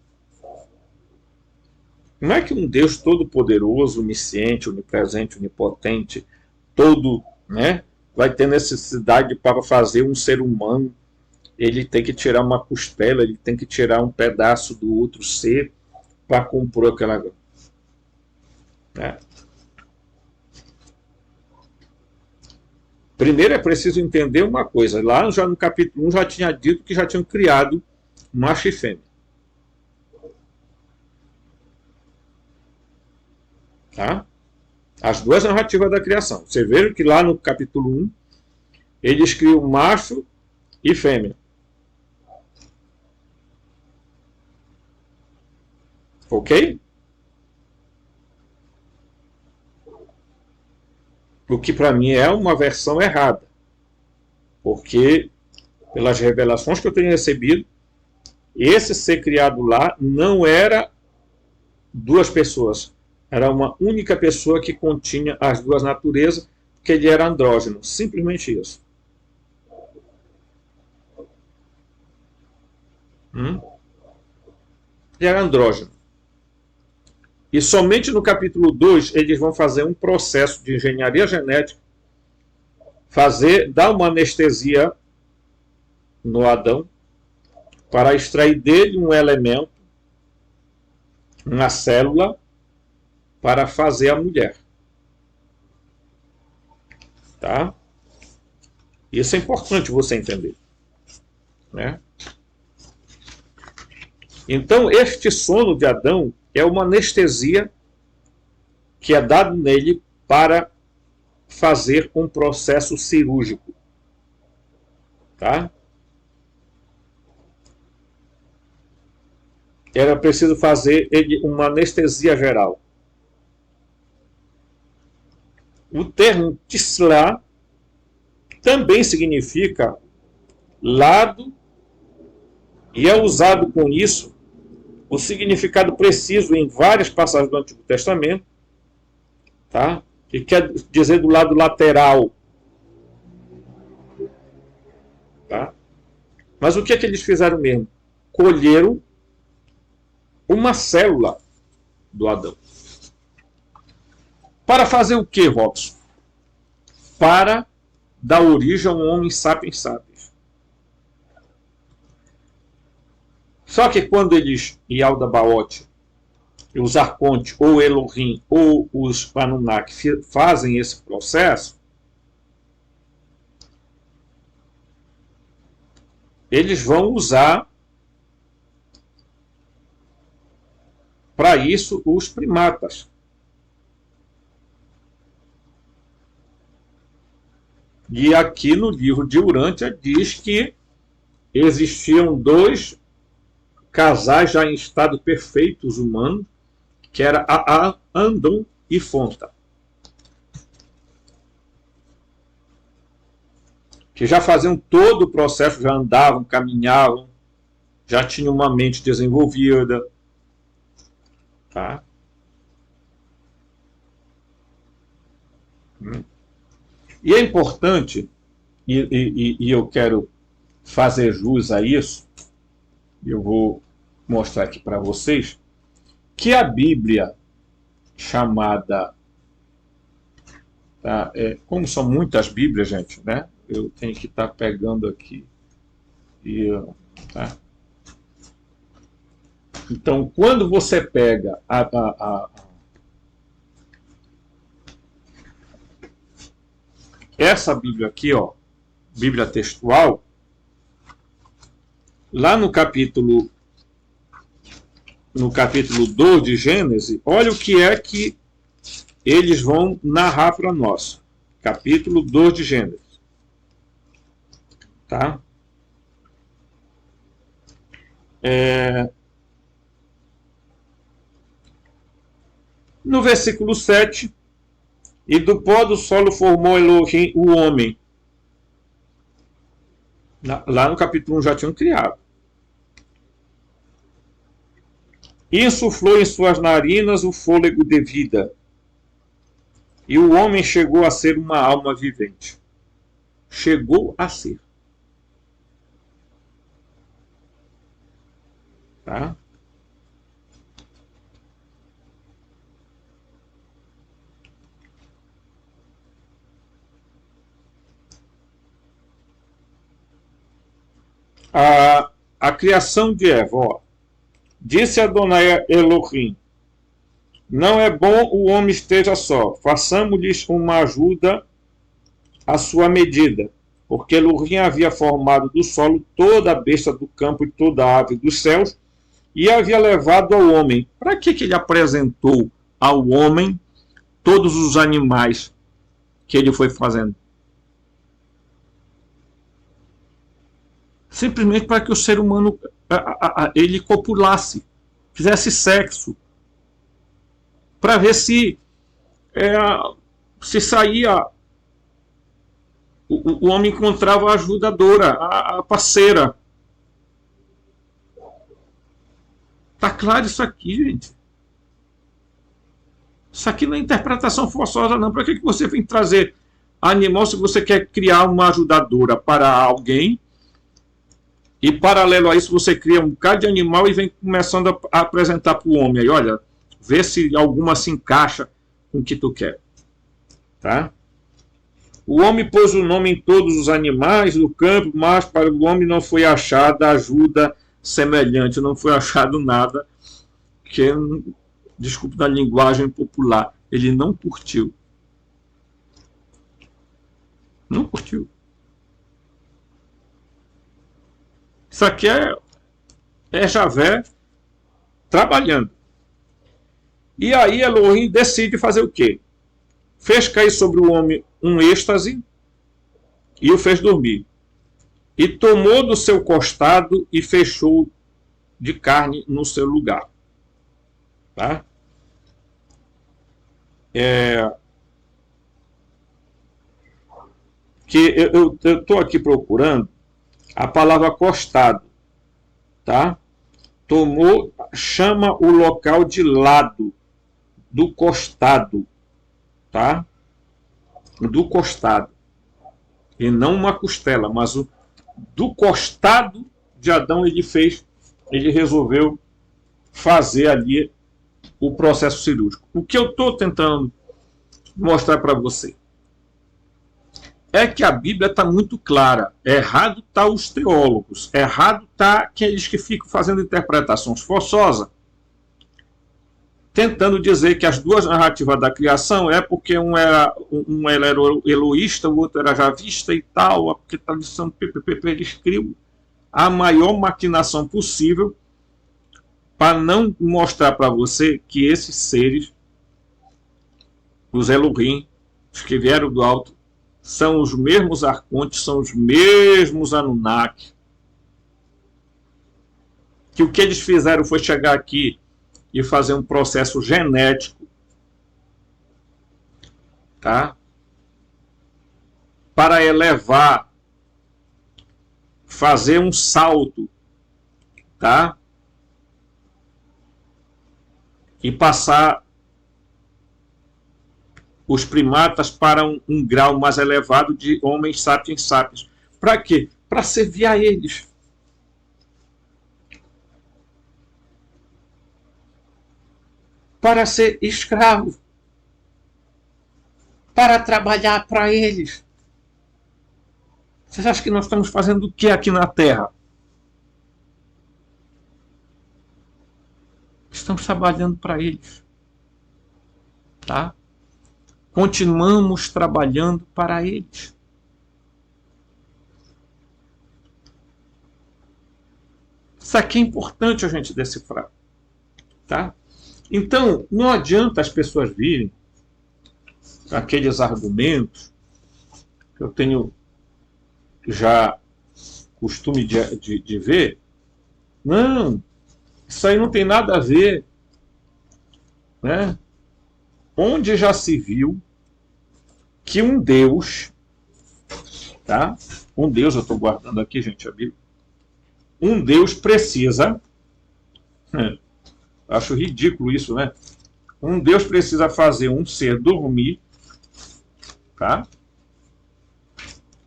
Não é que um Deus todo-poderoso, onisciente, onipresente, onipotente, todo, né, vai ter necessidade para fazer um ser humano. Ele tem que tirar uma costela, ele tem que tirar um pedaço do outro ser para compor aquela. Né? Primeiro é preciso entender uma coisa. Lá já no capítulo 1 já tinha dito que já tinham criado macho e fêmea. Tá? As duas narrativas da criação. Você vê que lá no capítulo 1, eles criam macho e fêmea. Ok? O que para mim é uma versão errada. Porque, pelas revelações que eu tenho recebido, esse ser criado lá não era duas pessoas. Era uma única pessoa que continha as duas naturezas, porque ele era andrógeno. Simplesmente isso. Ele era andrógeno. E somente no capítulo 2 eles vão fazer um processo de engenharia genética, dar uma anestesia no Adão, para extrair dele um elemento, uma célula, para fazer a mulher. Tá? Isso é importante você entender. Né? Então, este sono de Adão é uma anestesia que é dado nele para fazer um processo cirúrgico. Tá? Era preciso fazer uma anestesia geral. O termo Tislá também significa lado e é usado com isso o significado preciso em várias passagens do Antigo Testamento, tá? Que quer dizer do lado lateral. Tá? Mas o que é que eles fizeram mesmo? Colheram uma célula do Adão. Para fazer o que, Robson? Para dar origem a um homem sapiens sapiens. Só que quando eles, Yaldabaoth, os Arcontes, ou Elohim, ou os Anunnaki fazem esse processo, eles vão usar para isso os primatas. E aqui no livro de Urântia diz que existiam dois casais já em estado perfeitos humanos, que era Andon e Fonta, que já faziam todo o processo, já andavam, caminhavam, já tinham uma mente desenvolvida. Tá? E é importante, e eu quero fazer jus a isso, eu vou mostrar aqui para vocês, que a Bíblia chamada, tá, como são muitas Bíblias, gente, né? Eu tenho que estar pegando aqui. Tá? Então, quando você pega essa Bíblia aqui, ó, Bíblia textual, lá no capítulo 2 de Gênesis, olha o que é que eles vão narrar para nós. Capítulo 2 de Gênesis. Tá? No versículo 7, e do pó do solo formou Elohim o homem. Lá no capítulo 1 já tinham criado. E insuflou em suas narinas o fôlego de vida. E o homem chegou a ser uma alma vivente. Chegou a ser. Tá? A criação de Eva, ó. Disse Adonai Elohim: não é bom o homem esteja só, façamos-lhes uma ajuda à sua medida. porque Elohim havia formado do solo toda a besta do campo e toda a ave dos céus, e havia levado ao homem. Para que ele apresentou ao homem todos os animais que ele foi fazendo? Simplesmente para que o ser humano ele copulasse, fizesse sexo, para ver se saía, o homem encontrava a ajudadora, a parceira. Tá claro isso aqui, gente? Isso aqui não é interpretação forçosa, não. Para que você vem trazer animal se você quer criar uma ajudadora para alguém? E paralelo a isso, você cria um bocado de animal e vem começando a apresentar para o homem. Aí, olha, vê se alguma se encaixa com o que tu quer. Tá? O homem pôs o nome em todos os animais do campo, mas para o homem não foi achada ajuda semelhante, não foi achado nada que, desculpe da linguagem popular, ele não curtiu. Não curtiu. Isso aqui é Javé trabalhando. E aí Elohim decide fazer o quê? Fez cair sobre o homem um êxtase e o fez dormir. E tomou do seu costado e fechou de carne no seu lugar. Tá? Que eu estou aqui procurando a palavra costado. Tá? Tomou, chama o local de lado, do costado. Tá? Do costado. E não uma costela, mas do costado de Adão ele resolveu fazer ali o processo cirúrgico. O que eu estou tentando mostrar para você é que a Bíblia está muito clara. Errado está os teólogos, errado está aqueles que ficam fazendo interpretações forçosas, tentando dizer que as duas narrativas da criação é porque um era eloísta, o outro era javista e tal, porque a tradição PPP descreve a maior maquinação possível para não mostrar para você que esses seres, os Elohim, os que vieram do alto, são os mesmos arcontes, são os mesmos Anunnaki. Que o que eles fizeram foi chegar aqui e fazer um processo genético, tá? Para elevar, fazer um salto, tá? E passar os primatas para um grau mais elevado de homens sapiens sapiens. Para quê? Para servir a eles. Para ser escravo, para trabalhar para eles. Vocês acham que nós estamos fazendo o que aqui na Terra? Estamos trabalhando para eles. Tá? Continuamos trabalhando para eles. Isso aqui é importante a gente decifrar. Tá? Então, não adianta as pessoas virem aqueles argumentos que eu tenho já costume de ver. Não, isso aí não tem nada a ver. Né? Onde já se viu que um Deus, tá? Um Deus, eu estou guardando aqui, gente, a Bíblia. Um Deus precisa... Acho ridículo isso, né? Um Deus precisa fazer um ser dormir, tá?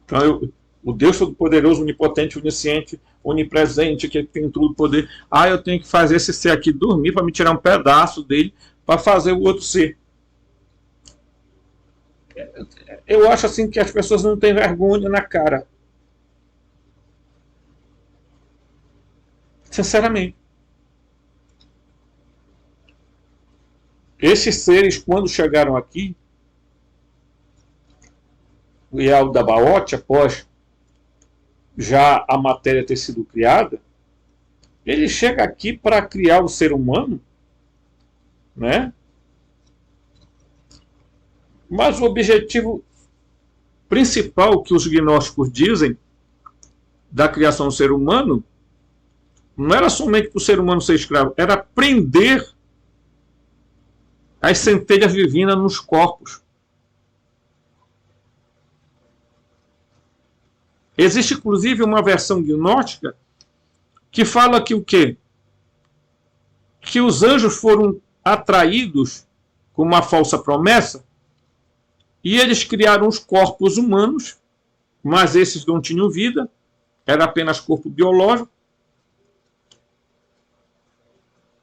Então, o Deus Todo-Poderoso, Onipotente, Onisciente, Onipresente, que tem tudo poder. Eu tenho que fazer esse ser aqui dormir para me tirar um pedaço dele para fazer o outro ser. Eu acho assim que as pessoas não têm vergonha na cara. Sinceramente. Esses seres, quando chegaram aqui, o Ial da Baote, após já a matéria ter sido criada, ele chega aqui para criar o ser humano, né? Mas o objetivo principal que os gnósticos dizem da criação do ser humano não era somente para o ser humano ser escravo, era prender as centelhas divinas nos corpos. Existe inclusive uma versão gnóstica que fala que o quê? Que os anjos foram atraídos com uma falsa promessa e eles criaram os corpos humanos, mas esses não tinham vida, era apenas corpo biológico.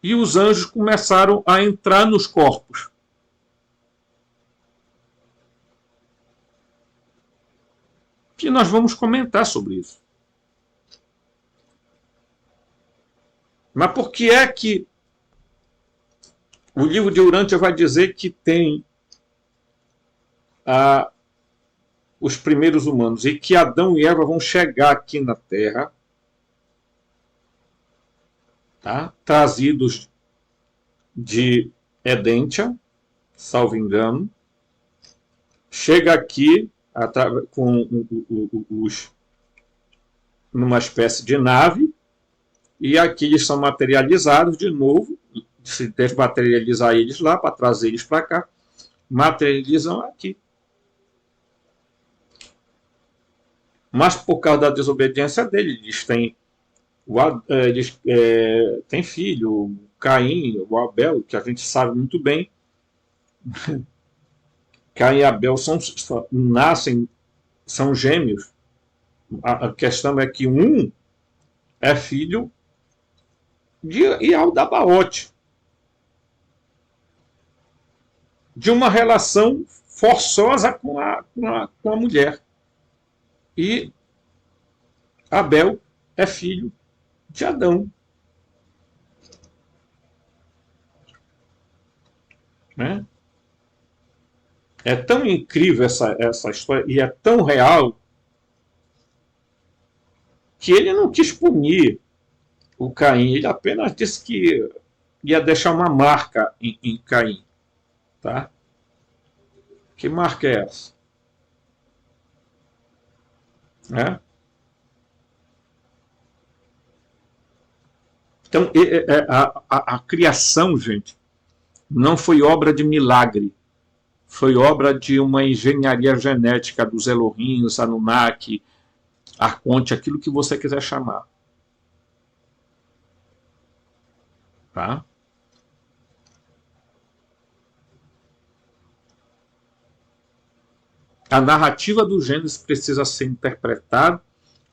E os anjos começaram a entrar nos corpos. Que nós vamos comentar sobre isso. Mas por que é que o livro de Urântia vai dizer que tem os primeiros humanos e que Adão e Eva vão chegar aqui na Terra, tá? Trazidos de Edêntia, salvo engano, chega aqui com numa espécie de nave e aqui eles são materializados de novo, se desmaterializar eles lá para trazer eles para cá, materializam aqui. Mas por causa da desobediência dele, eles têm filho, Caim, o Abel, que a gente sabe muito bem. Caim e Abel são gêmeos. A questão é que um é filho de Aldabaote, de uma relação forçosa com a mulher. E Abel é filho de Adão. Né? É tão incrível essa história e é tão real que ele não quis punir o Caim, ele apenas disse que ia deixar uma marca em Caim. Tá? Que marca é essa? Então, a criação, gente, não foi obra de milagre. Foi obra de uma engenharia genética dos Elohim, os Anunnaki, Arconte, aquilo que você quiser chamar. Tá? A narrativa do Gênesis precisa ser interpretada,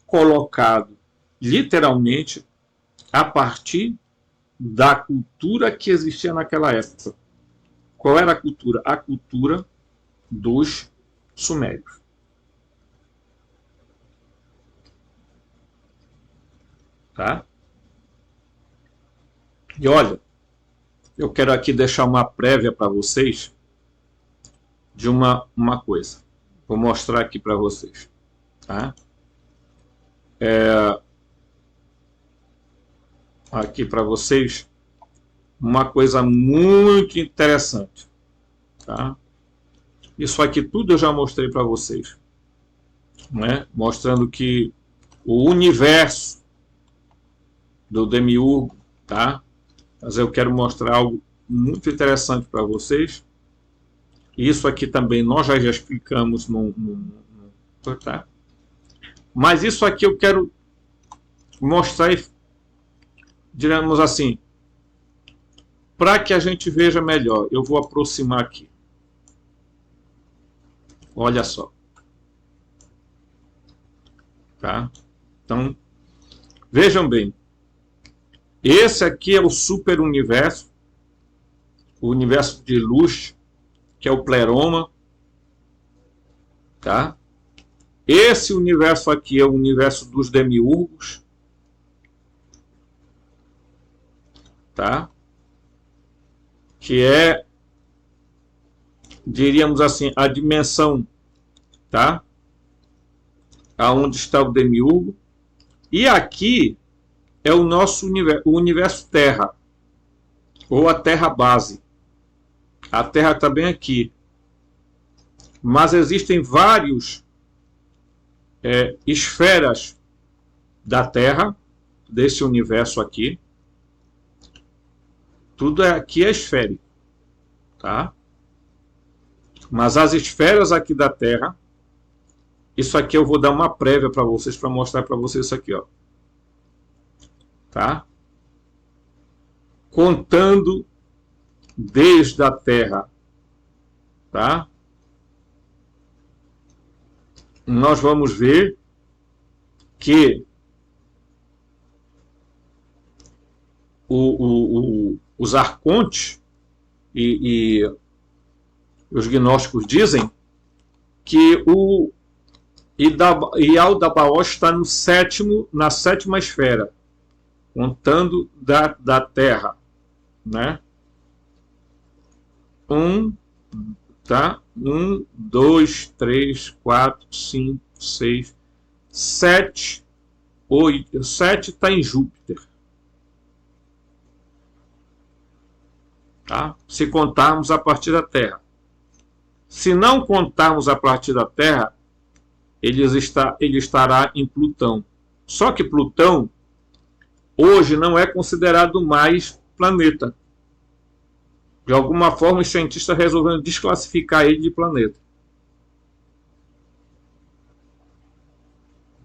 colocado literalmente a partir da cultura que existia naquela época. Qual era a cultura? A cultura dos sumérios. Tá? E olha, eu quero aqui deixar uma prévia para vocês de uma coisa. Vou mostrar aqui para vocês. Tá? Aqui para vocês uma coisa muito interessante. Tá? Isso aqui tudo eu já mostrei para vocês. Né? Mostrando que o universo do Demiurgo, tá? Mas eu quero mostrar algo muito interessante para vocês. Isso aqui também nós já explicamos tá? Mas isso aqui eu quero mostrar, digamos assim, para que a gente veja melhor. Eu vou aproximar aqui. Olha só. Tá? Então, vejam bem. Esse aqui é o super universo, o universo de luz, que é o Pleroma. Tá? Esse universo aqui é o universo dos demiurgos. Tá? Que é, diríamos assim, a dimensão, tá? Aonde está o demiurgo. E aqui é o nosso universo, o universo Terra, ou a Terra base. A Terra está bem aqui. Mas existem vários esferas da Terra, desse universo aqui. Tudo aqui é esférico, tá? Mas as esferas aqui da Terra, isso aqui eu vou dar uma prévia para vocês, para mostrar para vocês isso aqui, ó. Tá? Contando desde a Terra, tá? Nós vamos ver que os arcontes e os gnósticos dizem que o Yaldabaoth está na sétima esfera, contando da Terra, né? Tá? 1, 2, 3, 4, 5, 6, 7, 8. 7 está em Júpiter. Tá? Se contarmos a partir da Terra. Se não contarmos a partir da Terra, ele estará em Plutão. Só que Plutão hoje não é considerado mais planeta. De alguma forma, os cientistas resolveram desclassificar ele de planeta.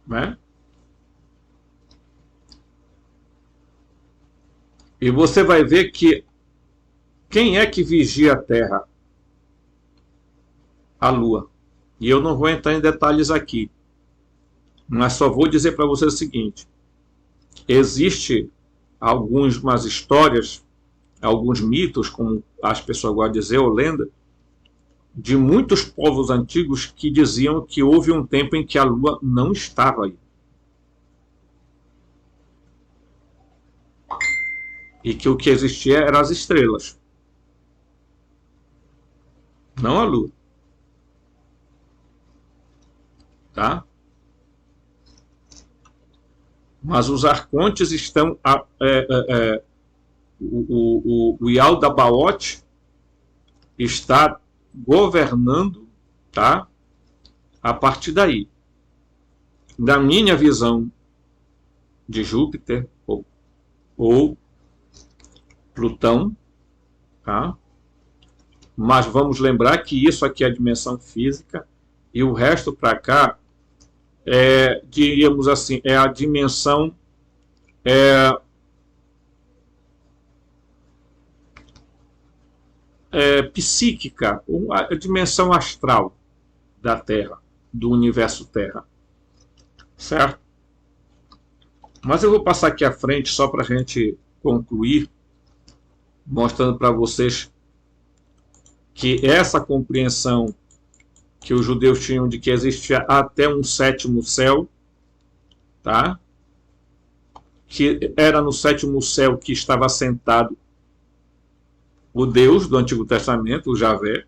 Né? E você vai ver que quem é que vigia a Terra? A Lua. E eu não vou entrar em detalhes aqui. Mas só vou dizer para você o seguinte. Existe algumas histórias, alguns mitos, como as pessoas gostam de dizer, ou lenda, de muitos povos antigos que diziam que houve um tempo em que a Lua não estava aí. E que o que existia eram as estrelas. Não a Lua. Tá? Mas os arcontes estão... o Yaldabaoth está governando, tá? A partir daí. Da minha visão de Júpiter ou Plutão, tá? Mas vamos lembrar que isso aqui é a dimensão física e o resto para cá diríamos assim, é a dimensão psíquica, a dimensão astral da Terra, do universo Terra. Certo? Mas eu vou passar aqui à frente só para a gente concluir, mostrando para vocês que essa compreensão que os judeus tinham de que existia até um sétimo céu, tá? Que era no sétimo céu que estava sentado o Deus do Antigo Testamento, o Javé,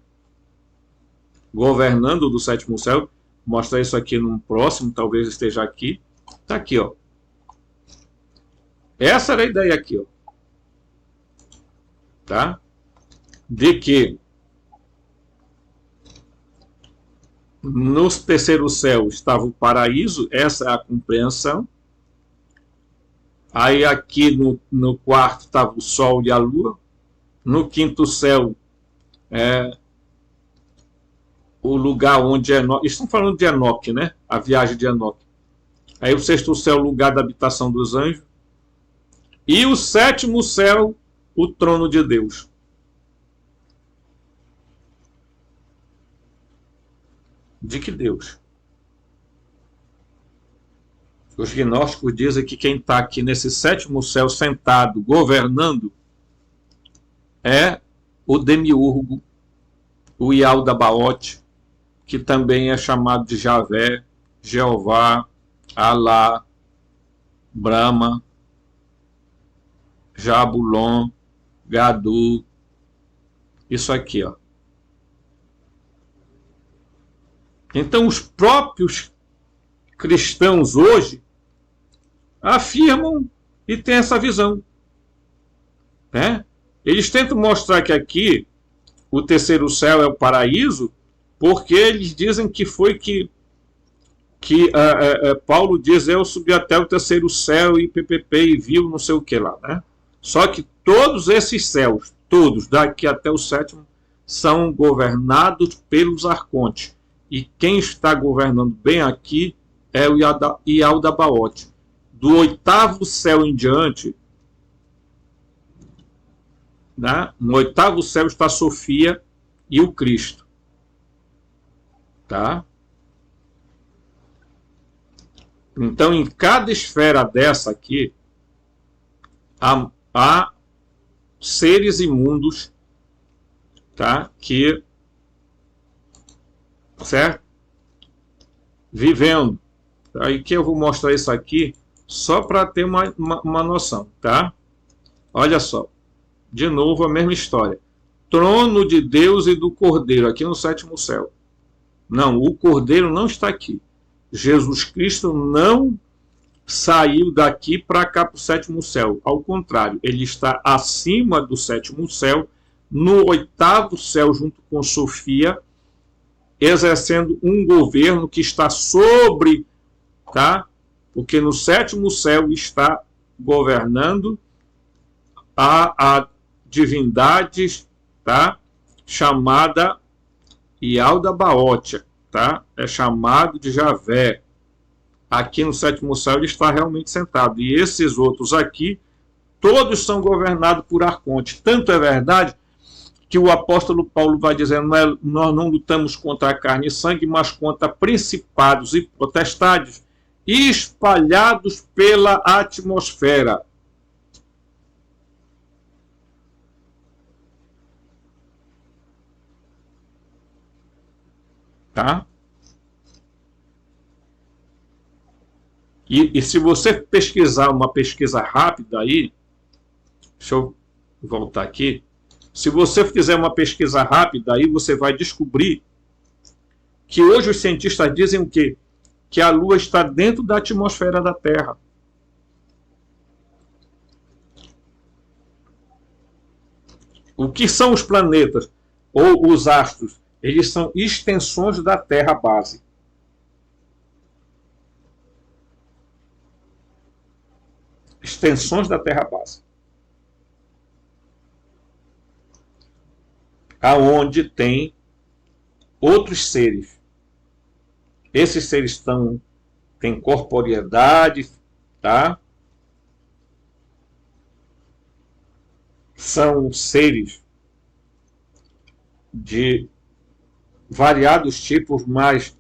governando do sétimo céu. Vou mostrar isso aqui no próximo, talvez esteja aqui. Está aqui, ó. Essa era a ideia aqui, ó. Tá? De que no terceiro céu estava o paraíso, essa é a compreensão. Aí aqui no quarto estava o Sol e a Lua. No quinto céu o lugar onde Enoque... Estão falando de Enoque, né? A viagem de Enoque. Aí o sexto céu, o lugar da habitação dos anjos. E o sétimo céu, o trono de Deus. De que Deus? Os gnósticos dizem que quem está aqui nesse sétimo céu sentado, governando, é o Demiurgo, o Yaldabaoth, que também é chamado de Javé, Jeová, Alá, Brahma, Jabulon, Gadu. Isso aqui, ó. Então os próprios cristãos hoje afirmam e têm essa visão, né? Eles tentam mostrar que aqui o terceiro céu é o paraíso, porque eles dizem que foi que Paulo diz, eu subi até o terceiro céu e ppp e viu não sei o que lá, né? Só que todos esses céus, todos, daqui até o sétimo, são governados pelos arcontes. E quem está governando bem aqui é o Yaldabaoth. Do oitavo céu em diante, né? No oitavo céu está Sofia e o Cristo. Tá? Então, em cada esfera dessa aqui, há seres imundos, tá? Que, certo? Vivendo. Aí que eu vou mostrar isso aqui só para ter uma noção, tá? Olha só. De novo a mesma história. Trono de Deus e do Cordeiro, aqui no sétimo céu. Não, o Cordeiro não está aqui. Jesus Cristo não saiu daqui para cá para o sétimo céu. Ao contrário, ele está acima do sétimo céu, no oitavo céu, junto com Sofia, exercendo um governo que está sobre, tá? Porque no sétimo céu está governando a divindade, tá? Chamada Yaldabaoth, tá? É chamado de Javé. Aqui no sétimo céu ele está realmente sentado. E esses outros aqui, todos são governados por arcontes. Tanto é verdade que o apóstolo Paulo vai dizendo, nós não lutamos contra a carne e sangue, mas contra principados e potestades espalhados pela atmosfera. Tá? E se você pesquisar uma pesquisa rápida aí, deixa eu voltar aqui. Se você fizer uma pesquisa rápida aí, você vai descobrir que hoje os cientistas dizem o quê? Que a Lua está dentro da atmosfera da Terra. O que são os planetas ou os astros? Eles são extensões da Terra base. Extensões da Terra base. Aonde tem outros seres. Esses seres têm corporeidade, tá? São seres de variados tipos, mas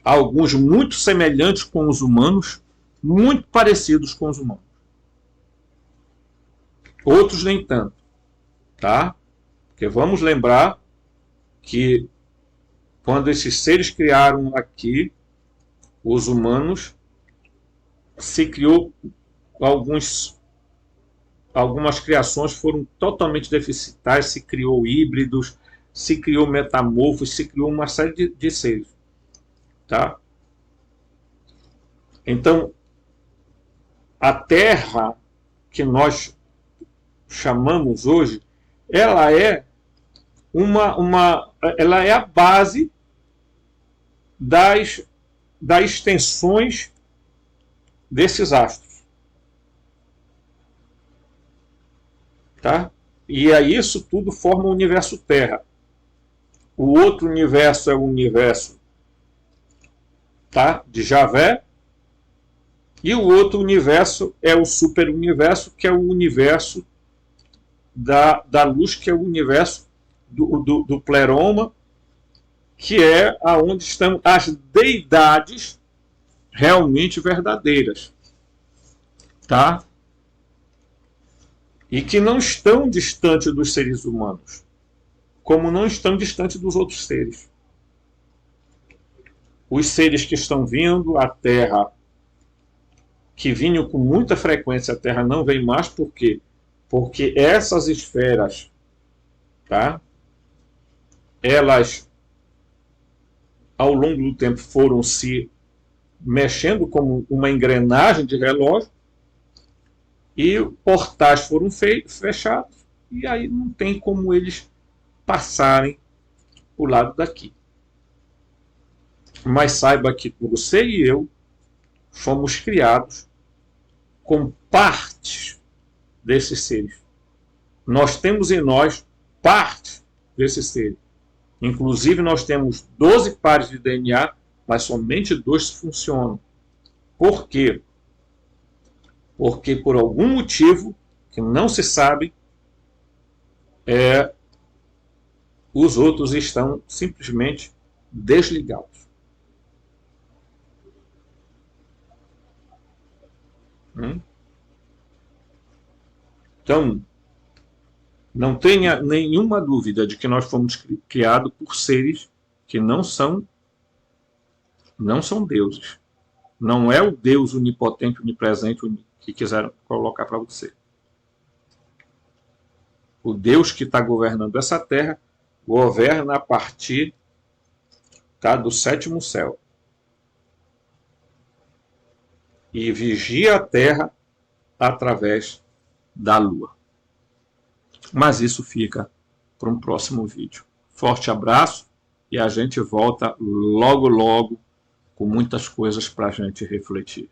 alguns muito semelhantes com os humanos, muito parecidos com os humanos. Outros nem tanto, tá? Porque vamos lembrar que quando esses seres criaram aqui os humanos, se criou algumas criações foram totalmente deficitárias, se criou híbridos, se criou metamorfos, se criou uma série de seres, tá? Então, a Terra que nós chamamos hoje, ela é ela é a base das extensões desses astros, tá? E aí isso tudo forma o universo Terra. O outro universo é o universo, tá? De Javé. E o outro universo é o super-universo, que é o universo da luz, que é o universo do pleroma, que é aonde estão as deidades realmente verdadeiras, tá? E que não estão distantes dos seres humanos, como não estão distantes dos outros seres. Os seres que estão vindo à Terra, que vinham com muita frequência, a Terra não vem mais, por quê? Porque essas esferas, tá? Elas, ao longo do tempo, foram se mexendo como uma engrenagem de relógio, E portais foram fechados, e aí não tem como eles passarem para o lado daqui. Mas saiba que você e eu fomos criados como partes desses seres. Nós temos em nós parte desses seres. Inclusive, nós temos 12 pares de DNA, mas somente 2 funcionam. Por quê? Porque por algum motivo que não se sabe, os outros estão simplesmente desligados. Então, não tenha nenhuma dúvida de que nós fomos criados por seres que não são deuses. Não é o Deus onipotente, onipresente que quiseram colocar para você. O Deus que está governando essa terra governa a partir do 7º céu. E vigia a terra através da lua. Mas isso fica para um próximo vídeo. Forte abraço e a gente volta logo, logo com muitas coisas para a gente refletir.